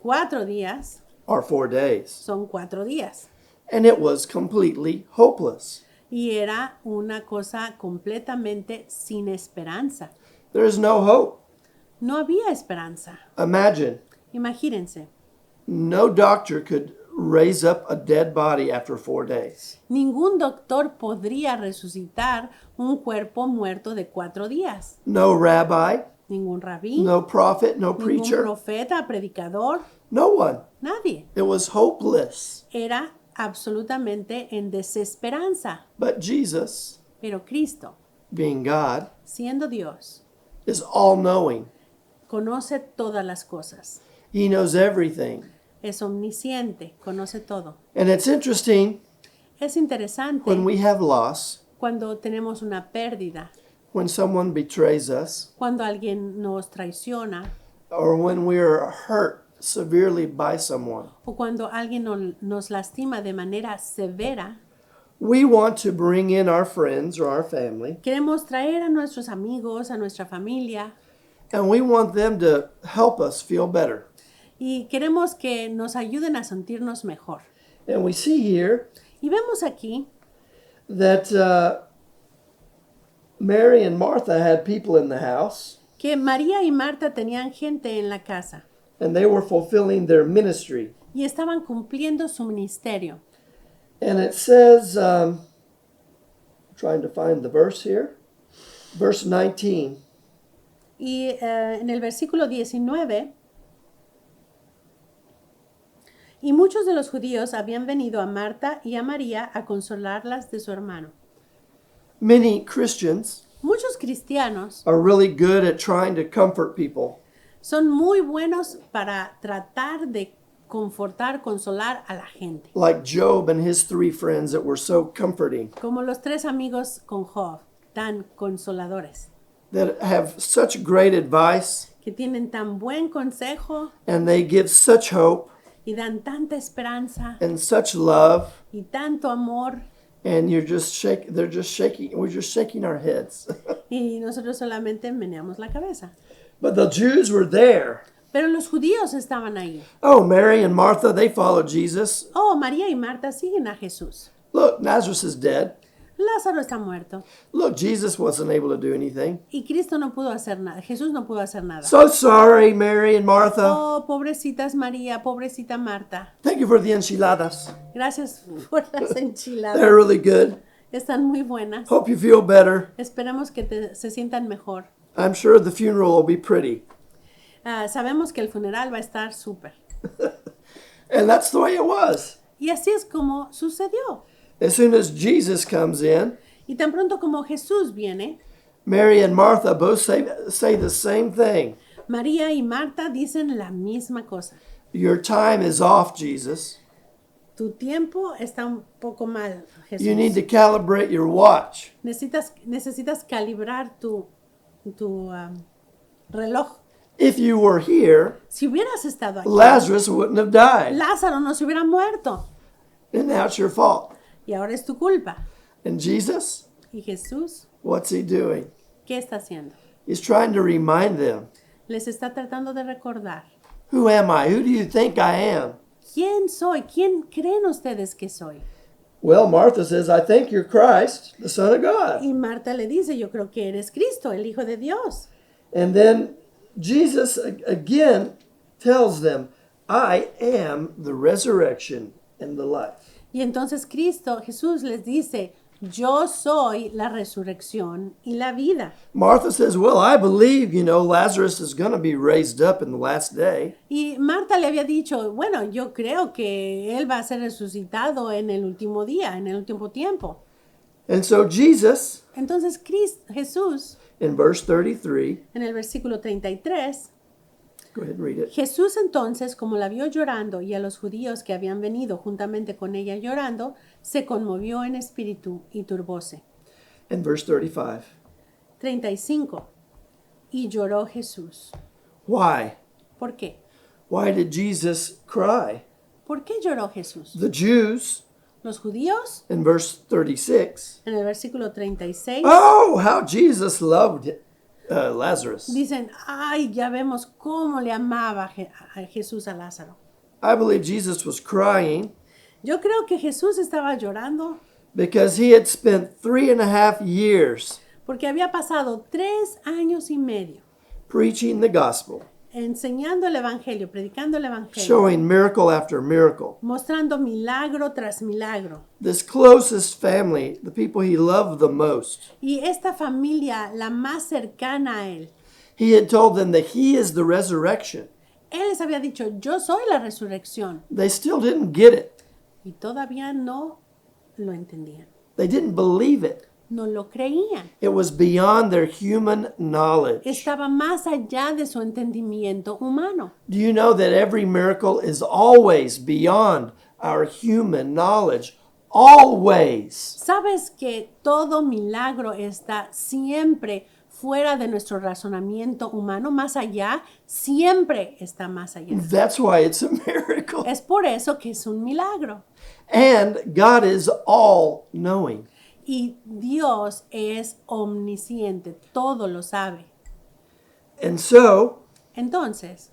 4 días are 4 days. son 4 días. And it was completely hopeless. Y era una cosa completamente sin esperanza. There is no hope. No había esperanza. Imagine, Imagínense, no doctor could raise up a dead body after 4 days. ningún doctor podría resucitar un cuerpo muerto de 4 días. No rabbi, Ningún rabí, no prophet, no ningún preacher, profeta, predicador, no one. nadie. It was hopeless. Era absolutamente en desesperanza. But Jesus, Pero Cristo, being God, siendo Dios, is all-knowing. conoce todas las cosas. He knows everything. Es omnisciente, conoce todo. And it's interesting Es interesante when we have loss, cuando tenemos una pérdida, when someone betrays us, cuando alguien nos traiciona or when we're hurt severely by someone. o cuando alguien nos lastima de manera severa. We want to bring in our friends or our family, Queremos traer a nuestros amigos, a nuestra familia, and we want them to help us feel better. y queremos que nos ayuden a sentirnos mejor. And we see here Y vemos aquí that Mary and Martha had people in the house, que María y Marta tenían gente en la casa and they were fulfilling their ministry. y estaban cumpliendo su ministerio. And it says, trying to find the verse here, verse 19. Y en el versículo 19, y muchos de los judíos habían venido a Marta y a María a consolarlas de su hermano. Many Christians Muchos cristianos are really good at trying to comfort people. son muy buenos para tratar de confortar, consolar a la gente, Like Job and his 3 friends that were so comforting, como los 3 amigos con Job, tan consoladores, that have such great advice, que tienen tan buen consejo and they give such hope y dan tanta esperanza and such love, y tanto amor, and we're just shaking our heads. y nosotros solamente meneamos la cabeza. But the Jews were there, Pero los judíos estaban ahí. Oh, Mary and Martha, they followed Jesus. Oh, María y Marta siguen a Jesús. Look, Lazarus is dead. Lázaro está muerto. Look, Jesus wasn't able to do anything. Y Cristo no pudo hacer nada. Jesús no pudo hacer nada. So sorry, Mary and Martha. Oh, pobrecitas María, pobrecita Marta. Thank you for the enchiladas. Gracias por las They're enchiladas. really good. Están muy buenas. Hope you feel better. Esperemos que se sientan mejor. I'm sure the funeral will be pretty. Sabemos que el funeral va a estar súper. And that's the way it was. Y así es como sucedió. As soon as Jesus comes in, Y tan pronto como Jesús viene, Mary and Martha both say the same thing. María y Marta dicen la misma cosa. Your time is off, Jesus. Tu tiempo está un poco mal, Jesús. You need to calibrate your watch. Necesitas calibrar tu reloj. If you were here, Si hubieras estado aquí, Lazarus wouldn't have died. Lázaro no se hubiera muerto. And now it's your fault. Y ahora es tu culpa. And Jesus, ¿Y Jesús what's he doing? qué está haciendo? He's trying to remind them. Les está tratando de recordar. Who am I? Who do you think I am? ¿Quién soy? ¿Quién creen ustedes que soy? Well, Martha says, I think you're Christ, the Son of God. Y Marta le dice, yo creo que eres Cristo, el Hijo de Dios. And then Jesus again tells them, I am the resurrection and the life. Y entonces Jesús les dice, yo soy la resurrección y la vida. Martha says, well, I believe, Lazarus is going to be raised up in the last day. Y Marta le había dicho, bueno, yo creo que él va a ser resucitado en el último día, en el último tiempo. And so Jesus, Entonces Jesús, in verse 33, en el versículo 33, go ahead and read it. Jesús entonces, como la vio llorando y a los judíos que habían venido juntamente con ella llorando, se conmovió en espíritu y turbóse. And verse 35, 35. Y lloró Jesús. why? ¿Por qué? Why did Jesus cry? ¿Por qué lloró Jesús? The Jews, Los judíos, in verse 36, en el versículo 36, oh, how Jesus loved Lazarus. dicen, ay, ya vemos cómo le amaba a Jesús a Lázaro. I believe Jesus was crying Yo creo que Jesús estaba llorando because he had spent 3.5 years porque había pasado 3 años y medio preaching the gospel, enseñando el evangelio, predicando el evangelio, showing miracle after miracle. mostrando milagro tras milagro. This closest family, the people he loved the most, Y esta familia, la más cercana a él, he had told them that he is the resurrection. él les había dicho, yo soy la resurrección. They still didn't get it. Y todavía no lo entendían, They didn't believe it. no lo creían. It was beyond their human knowledge. Estaba más allá de su entendimiento humano. Do you know that every miracle is always beyond our human knowledge? Always. ¿Sabes que todo milagro está siempre fuera de nuestro razonamiento humano? Más allá, siempre está más allá. That's why it's a miracle. Es por eso que es un milagro. And God is all knowing. Y Dios es omnisciente, todo lo sabe. And so, Entonces,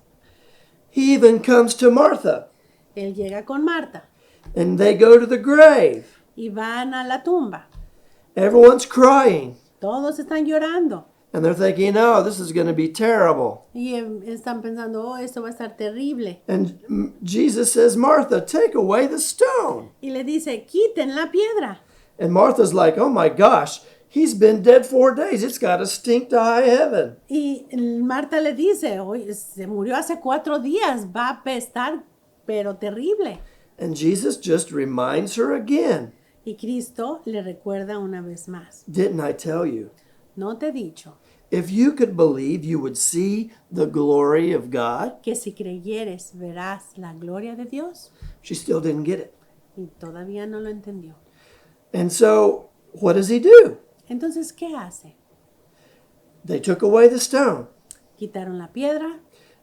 he even comes to Martha, él llega con Marta and they go to the grave. y van a la tumba. Everyone's crying, Todos están llorando and they're thinking, oh, this is going to be terrible. y están pensando, oh, esto va a estar terrible. And Jesus says, Martha, take away the stone. Y le dice, quiten la piedra. And Martha's like, oh my gosh, he's been dead 4 days. It's got to stink to high heaven. Y Marta le dice, oye, se murió hace 4 días, va a apestar, pero terrible. And Jesus just reminds her again, Y Cristo le recuerda una vez más, didn't I tell you? ¿no te he dicho If you could believe, you would see the glory of God? que si creyeres verás la gloria de Dios? She still didn't get it. Y todavía no lo entendió. And so, what does he do? Entonces, ¿qué hace? They took away the stone. Quitaron la piedra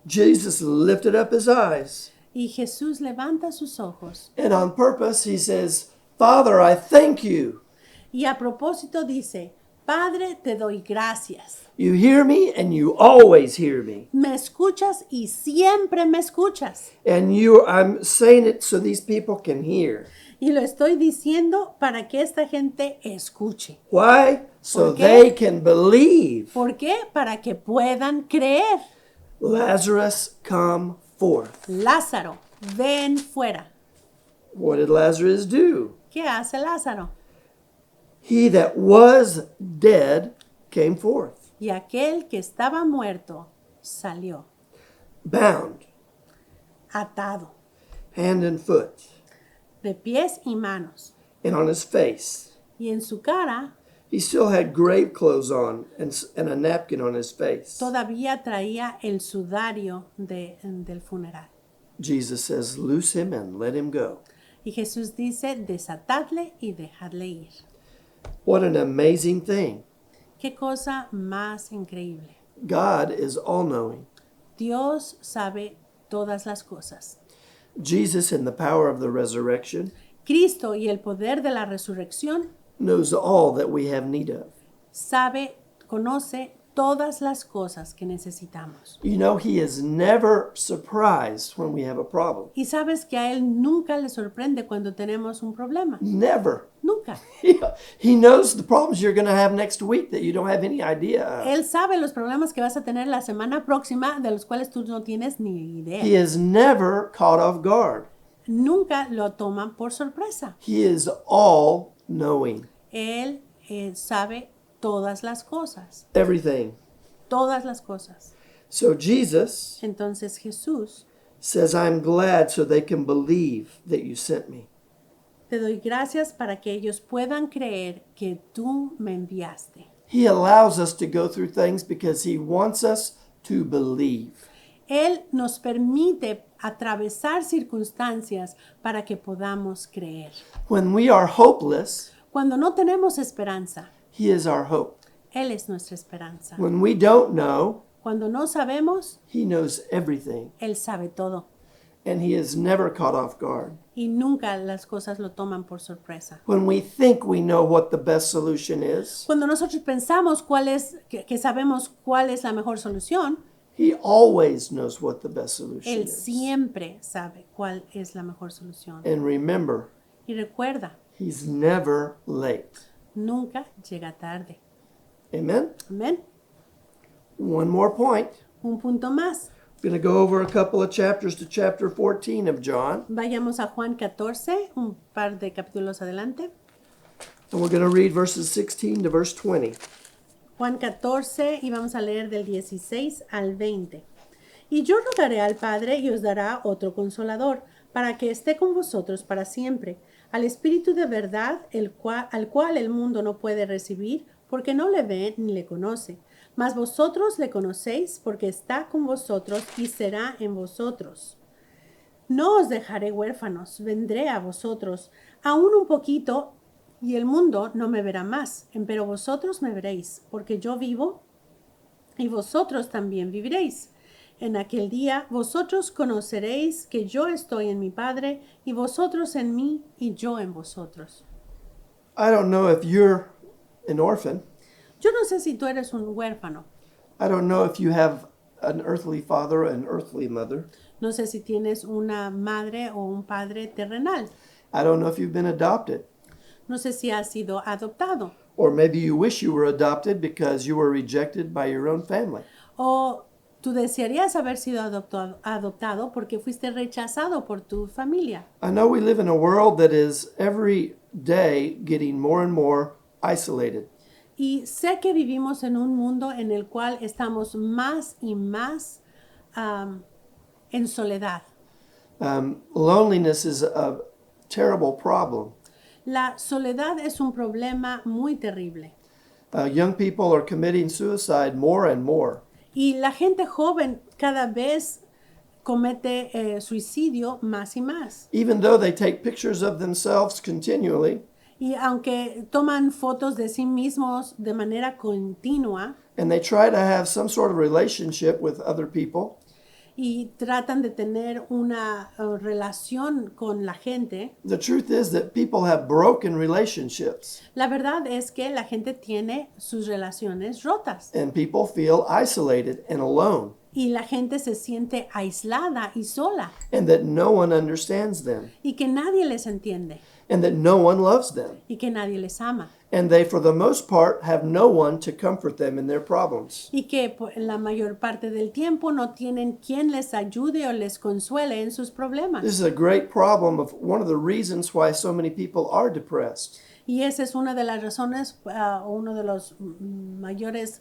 Jesus lifted up his eyes. y Jesús levanta sus ojos. And on purpose, he says, Father, I thank you. Y a propósito dice, Padre, te doy gracias. You hear me and you always hear me. Me escuchas y siempre me escuchas. And I'm saying it so these people can hear. Y lo estoy diciendo para que esta gente escuche. Why? So ¿Por qué? they can believe. ¿Por qué? Para que puedan creer. Lazarus, come forth. Lázaro, ven fuera. What did Lazarus do? ¿Qué hace Lázaro? He that was dead came forth, Y aquel que estaba muerto salió, bound, atado, hand and foot, de pies y manos. and on his face. Y en su cara He still had grave clothes on and a napkin on his face. todavía traía el sudario del funeral. Jesus says, loose him and let him go. Y Jesús dice, desatadle y dejadle ir. What an amazing thing. Qué cosa más increíble. God is all-knowing. Dios sabe todas las cosas. Jesus, in the power of the resurrection, Cristo y el poder de la resurrección knows all that we have need of. sabe, conoce todas las cosas que necesitamos. You know, he is never surprised when we have a problem. Y sabes que a Él nunca le sorprende cuando tenemos un problema. Never. Nunca. He knows the problems you're going to have next week that you don't have any idea of. Él sabe los problemas que vas a tener la semana próxima de los cuales tú no tienes ni idea. He is never caught off guard. Nunca lo toman por sorpresa. He is all-knowing. Él sabe todas las cosas. Everything. Todas las cosas. So Jesus Entonces Jesús, says, I'm glad so they can believe that you sent me. te doy gracias para que ellos puedan creer que tú me enviaste. He allows us to go through things because he wants us to believe. Él nos permite atravesar circunstancias para que podamos creer. When we are hopeless, Cuando no tenemos esperanza, he is our hope. Él es nuestra esperanza. When we don't know, Cuando no sabemos, he knows everything. Él sabe todo. And he is never caught off guard. Y nunca las cosas lo toman por sorpresa. When we think we know what the best solution is, Cuando nosotros pensamos que sabemos cuál es la mejor solución, he always knows what the best solution Él is. siempre sabe cuál es la mejor solución. And remember, Y recuerda, he's never late. nunca llega tarde. Amen? Amén. One more point. Un punto más. I'm going to go over a couple of chapters to chapter 14 of John. Vayamos a Juan 14, un par de capítulos adelante. And we're going to read verses 16 to verse 20. Juan 14 y vamos a leer del 16 al 20. Y yo rogaré al Padre y os dará otro consolador, para que esté con vosotros para siempre, al Espíritu de verdad, al cual el mundo no puede recibir, porque no le ve ni le conoce. Mas vosotros le conocéis, porque está con vosotros y será en vosotros. No os dejaré huérfanos, vendré a vosotros, aún un poquito, y el mundo no me verá más, empero vosotros me veréis, porque yo vivo y vosotros también viviréis. En aquel día vosotros conoceréis que yo estoy en mi Padre, y vosotros en mí, y yo en vosotros. I don't know if you're an orphan. Yo no sé si tú eres un huérfano, I don't know if you have an earthly father or an earthly mother. no sé si tienes una madre o un padre terrenal, I don't know if you've been adopted. no sé si has sido adoptado, Or maybe you wish you were adopted because you were rejected by your own family. o tú desearías haber sido adoptado porque fuiste rechazado por tu familia. I know we live in a world that is every day getting more and more isolated. Y sé que vivimos en un mundo en el cual estamos más y más en soledad. Loneliness is a terrible problem. La soledad es un problema muy terrible. Young people are committing suicide more and more. Y la gente joven cada vez comete suicidio más y más. Even though they take pictures of themselves continually, Y aunque toman fotos de sí mismos de manera continua and they try to have some sort of relationship with other people, y tratan de tener una relación con la gente. The truth is that people have broken relationships La verdad es que la gente tiene sus relaciones rotas and people feel isolated and alone y la gente se siente aislada y sola and that no one understands them y que nadie les entiende and that no one loves them. y que nadie les ama And they, for the most part, have no one to comfort them in their problems. y que la mayor parte del tiempo no tienen quien les ayude o les consuele en sus problemas. This is a great problem of one of the reasons why so many people are depressed. Y esa es una de las razones, uno de los mayores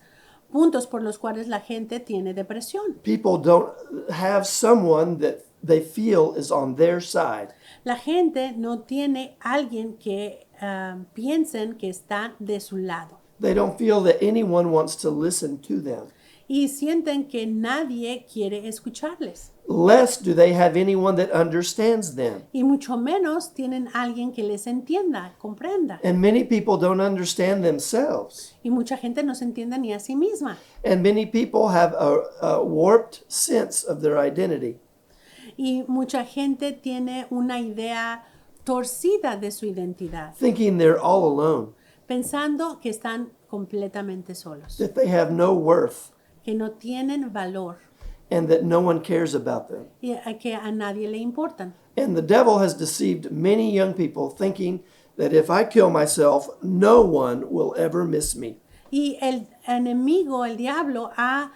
puntos por los cuales la gente tiene depresión. People don't have someone that they feel is on their side. La gente no tiene alguien que piensen que está de su lado. They don't feel that anyone wants to listen to them. Y sienten que nadie quiere escucharles. Less do they have anyone that understands them. Y mucho menos tienen alguien que les entienda, comprenda. And many people don't understand themselves. Y mucha gente no se entiende ni a sí misma. And many people have a warped sense of their identity. Y mucha gente tiene una idea torcida de su identidad, Thinking they're all alone, pensando que están completamente solos, that they have no worth, que no tienen valor and that no one cares about them. y que a nadie le importan. And the devil has deceived many young people thinking that if I kill myself, no one will ever miss me. Y el enemigo, el diablo, ha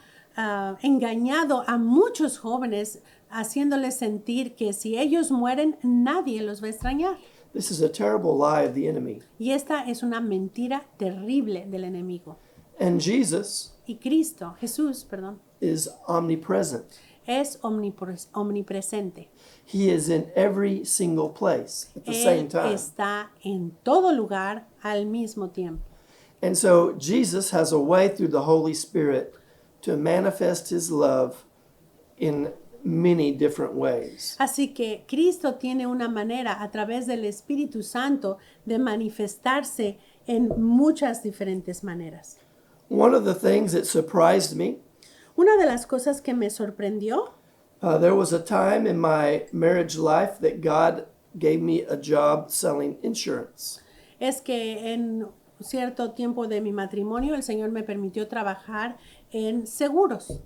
engañado a muchos jóvenes haciéndoles sentir que si ellos mueren, nadie los va a extrañar. This is a terrible lie of the enemy. Y esta es una mentira terrible del enemigo. And Jesus Y Cristo, Jesús, perdón, is omnipresent. es omnipresente. He is in every single place at the same Él time. está en todo lugar al mismo tiempo. And so Jesus has a way through the Holy Spirit to manifest his love in many different ways. Así que Cristo tiene una manera a través del Espíritu Santo de manifestarse en muchas diferentes maneras. One of the things that surprised me, Una de las cosas que me sorprendió, there was a time in my marriage life that God gave me a job selling insurance. es que en cierto tiempo de mi matrimonio el Señor me permitió trabajar en seguros.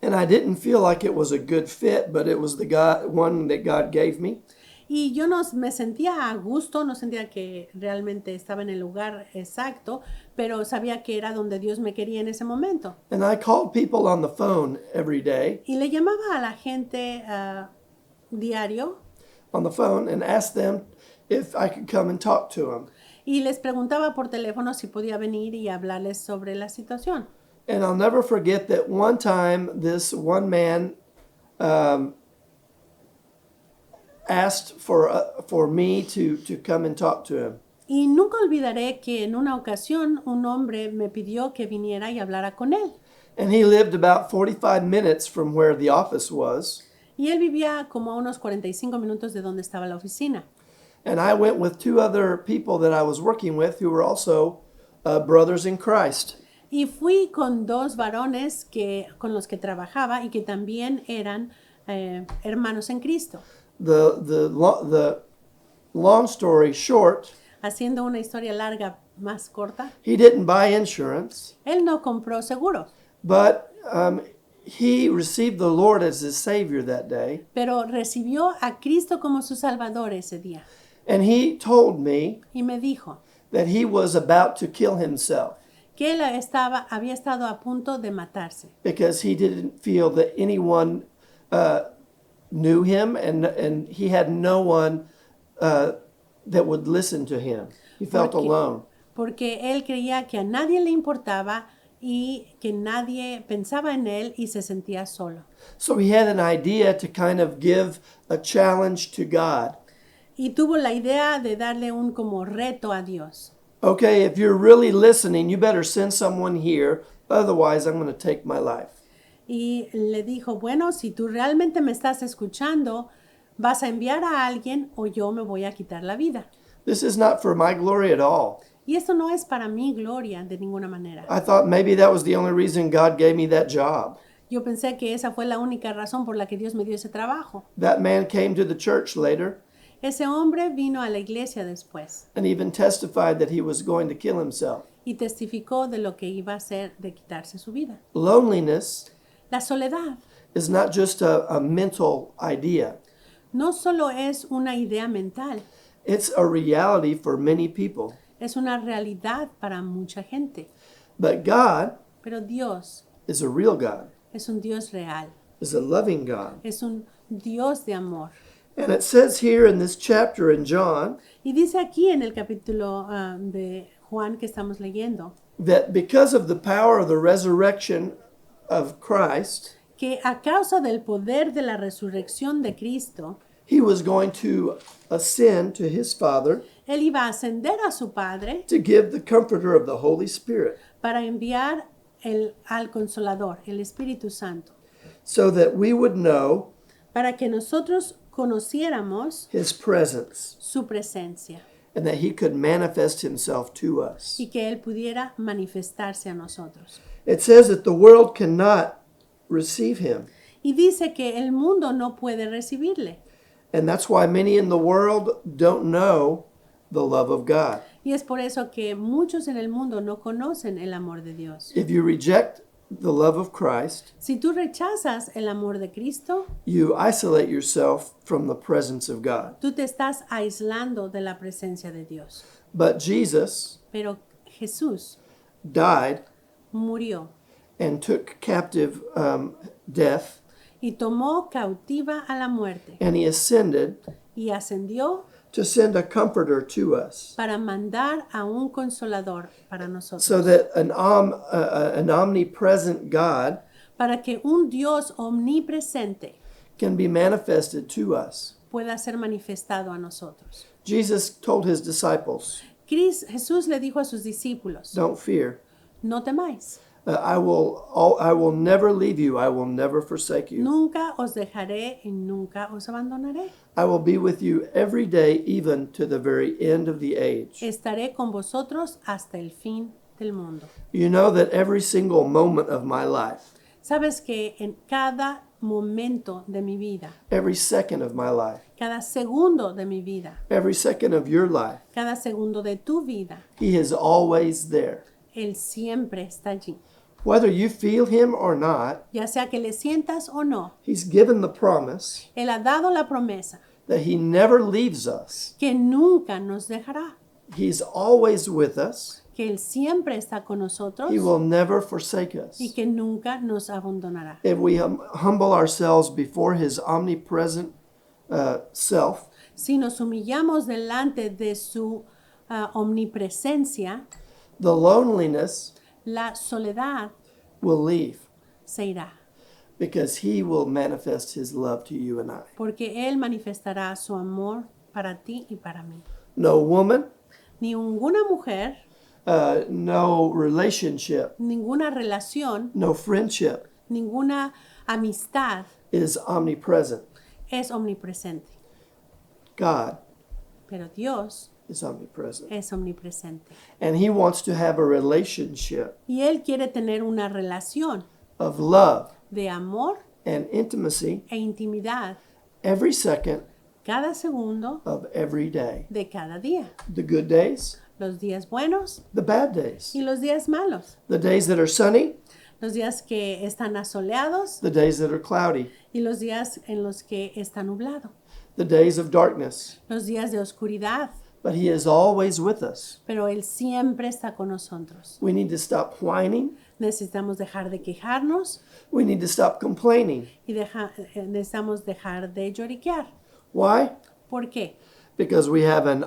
And I didn't feel like it was a good fit, but it was the one that God gave me. Y yo no me sentía a gusto, no sentía que realmente estaba en el lugar exacto, pero sabía que era donde Dios me quería en ese momento. And I called people on the phone every day Y le llamaba a la gente diario on the phone and asked them if I could come and talk to them. y les preguntaba por teléfono si podía venir y hablarles sobre la situación. And I'll never forget that one time this one man asked for me to come and talk to him. Y nunca olvidaré que en una ocasión un hombre me pidió que viniera y hablara con él. And he lived about 45 minutes from where the office was. Y él vivía como a unos 45 minutos de donde estaba la oficina. And I went with two other people that I was working with who were also brothers in Christ. Y fui con dos varones con los que trabajaba y que también eran hermanos en Cristo. The long story short, Haciendo una historia larga más corta, he didn't buy insurance, él no compró seguro, but he received the Lord as his Savior that day. pero recibió a Cristo como su Salvador ese día. And he told me Y me dijo that he was about to kill himself que él había estado a punto de matarse, because he didn't feel that anyone knew him and he had no one that would listen to him. He felt alone. porque él creía que a nadie le importaba y que nadie pensaba en él y se sentía solo. So he had an idea to kind of give a challenge to God. Y tuvo la idea de darle un como reto a Dios. Okay, if you're really listening, you better send someone here, otherwise I'm going to take my life. Y le dijo, bueno, si tú realmente me estás escuchando, vas a enviar a alguien o yo me voy a quitar la vida. This is not for my glory at all. Y esto no es para mi gloria de ninguna manera. I thought maybe that was the only reason God gave me that job. Yo pensé que esa fue la única razón por la que Dios me dio ese trabajo. That man came to the church later Ese hombre vino a la iglesia después and even testified that he was going to kill himself. y testificó de lo que iba a hacer de quitarse su vida. Loneliness La soledad is not just a mental idea. no solo es una idea mental, It's a reality for many people. es una realidad para mucha gente. But God Pero Dios is a real God, es un Dios real, is a loving God. es un Dios de amor. And it says here in this chapter in John Y dice aquí en el capítulo de Juan que estamos leyendo, that because of the power of the resurrection of Christ, que a causa del poder de la resurrección de Cristo, he was going to ascend to his Father Él iba a ascender a su Padre to give the comforter of the Holy Spirit para enviar al Consolador, el Espíritu Santo, so that we would know para que nosotros conociéramos his presence su presencia and that he could manifest himself to us. y que Él pudiera manifestarse a nosotros. It says that the world cannot receive him. Y dice que el mundo no puede recibirle. And that's why many in the world don't know the love of God. Y es por eso que muchos en el mundo no conocen el amor de Dios. If you reject the love of Christ, Si tú rechazas el amor de Cristo, you isolate yourself from the presence of God. tú te estás aislando de la presencia de Dios. But Jesus Pero Jesús died murió and took captive death, y tomó cautiva a la muerte and he ascended y ascendió to send a comforter to us, para mandar a un consolador para nosotros. so that an omnipresent God Para que un Dios omnipresente can be manifested to us. pueda ser manifestado a nosotros. Jesus told his disciples, Jesús le dijo a sus discípulos, "Don't fear. no temáis, I will never leave you. I will never forsake you. nunca os dejaré y nunca os abandonaré. I will be with you every day, even to the very end of the age." Estaré con vosotros hasta el fin del mundo. You know that every single moment of my life, Sabes que en cada momento de mi vida, every second of my life, cada segundo de mi vida, every second of your life, cada segundo de tu vida, he is always there. Él siempre está allí. Whether you feel him or not, Ya sea que le sientas o no, he's given the promise Él ha dado la promesa that he never leaves us. que nunca nos dejará, He's always with us. que Él siempre está con nosotros He will never forsake us. y que nunca nos abandonará. If we humble ourselves before his omnipresent self, Si nos humillamos delante de su omnipresencia, the loneliness la soledad will leave, se irá, because he will manifest his love to you and I. porque Él manifestará su amor para ti y para mí. No woman, Ninguna mujer, no relationship, ninguna relación, no friendship ninguna amistad is omnipresent. es omnipresente, God pero Dios is omnipresent. es omnipresente. And he wants to have a relationship Y Él quiere tener una relación of love de amor and intimacy e intimidad every second cada segundo of every day. de cada día. The good days, Los días buenos the bad days, y los días malos. the days that are sunny, Los días que están asoleados the days that are cloudy, y los días en los que está nublado. the days of darkness. Los días de oscuridad. But he is always with us. Pero Él siempre está con nosotros. We need to stop whining. Necesitamos dejar de quejarnos We need to stop complaining. y necesitamos dejar de lloriquear. Why? ¿Por qué? Because we have an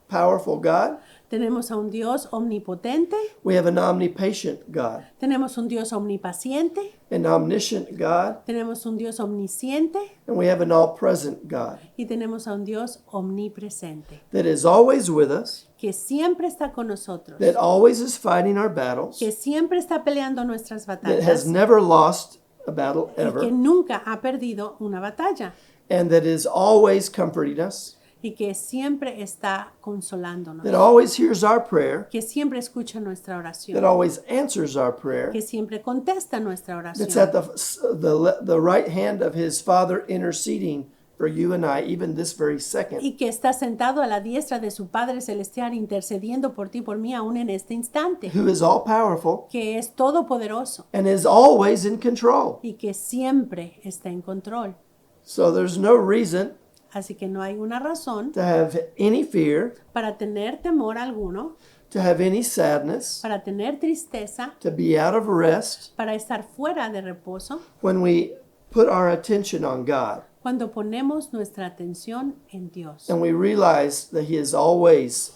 powerful God. Tenemos a un Dios omnipotente, We have an omnipatient God, tenemos un Dios omnipaciente, an omniscient God, tenemos un Dios omnisciente and we have an all-present God y tenemos a un Dios omnipresente, that is always with us, que siempre está con nosotros, that always is fighting our battles, que siempre está peleando nuestras that has batallas never lost a battle y que ever, nunca ha perdido una batalla, and that is always comforting us, y que siempre está consolándonos, that always hears our prayer, que siempre escucha nuestra that oración, always answers our prayer, que siempre contesta nuestra that's at oración the right hand of his Father interceding for you and I, even this very second. y que está sentado a la diestra de su Padre Celestial intercediendo por ti y por mí aún en este instante, Who is all powerful que es todopoderoso and is always in control. y que siempre está en control. So there's no reason Así que no hay una razón to have any fear, para tener temor alguno, to have any sadness, para tener tristeza, to be out of rest para estar fuera de reposo, when we put our attention on God cuando ponemos nuestra atención en Dios and we realize that he is always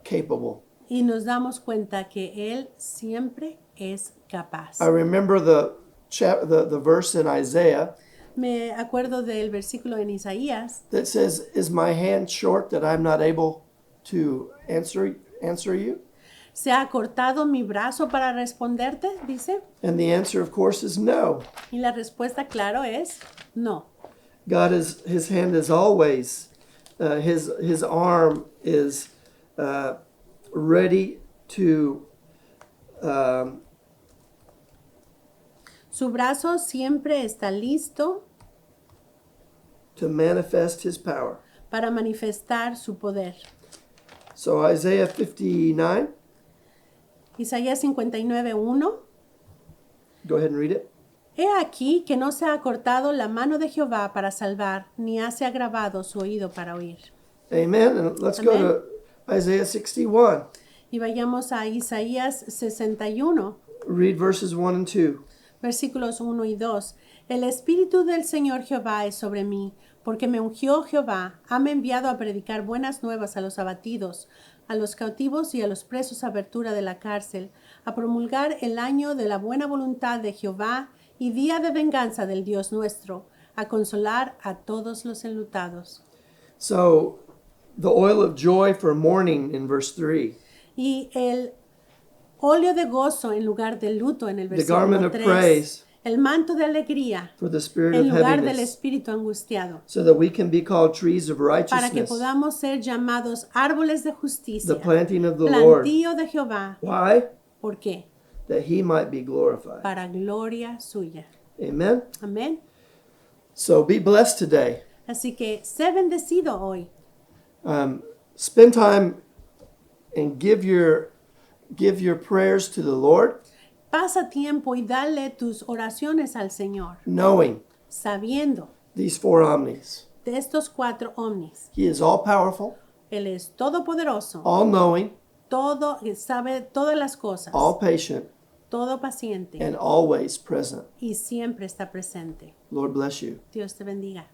capable. y nos damos cuenta que Él siempre es capaz. I remember the verse in Isaiah Me acuerdo del versículo en Isaías that says, "Is my hand short that I'm not able to answer you?" ¿Se ha cortado mi brazo para responderte? Dice. And the answer, of course, is no. Y la respuesta, claro, es no. His hand is always, his arm is ready to Su brazo siempre está listo manifest his power. para manifestar su poder. So Isaiah 59, Isaías 59:1. go ahead and read it. He aquí que no se ha cortado la mano de Jehová para salvar, ni se ha agravado su oído para oír. Amen. And let's go to Isaiah 61. Y vayamos a Isaías 61, Read verses 1 and 2. versículos 1 y 2. El Espíritu del Señor Jehová es sobre mí, porque me ungió Jehová, hame enviado a predicar buenas nuevas a los abatidos, a los cautivos y a los presos abertura de la cárcel, a promulgar el año de la buena voluntad de Jehová y día de venganza del Dios nuestro, a consolar a todos los enlutados. So the oil of joy for mourning in verse 3. Y el óleo de gozo en lugar de luto en el The garment versículo of 3. praise El manto de alegría for the spirit en of lugar del heaviness, espíritu angustiado, so that we can be called trees of para que righteousness, podamos ser llamados árboles de justicia, the planting of the Lord. plantío de Jehová. Why? ¿Por qué? That he might be glorified. Para gloria suya. Amen. Amén. So be blessed today. Así que sé bendecido hoy. Spend time and give your prayers to the Lord, Pasa tiempo y dale tus oraciones al Señor, knowing sabiendo these four omnis. de estos 4 omnis. He is all powerful, Él es todopoderoso, all knowing, todo, sabe todas las cosas, all patient, todo paciente and always present. y siempre está presente. Lord bless you. Dios te bendiga.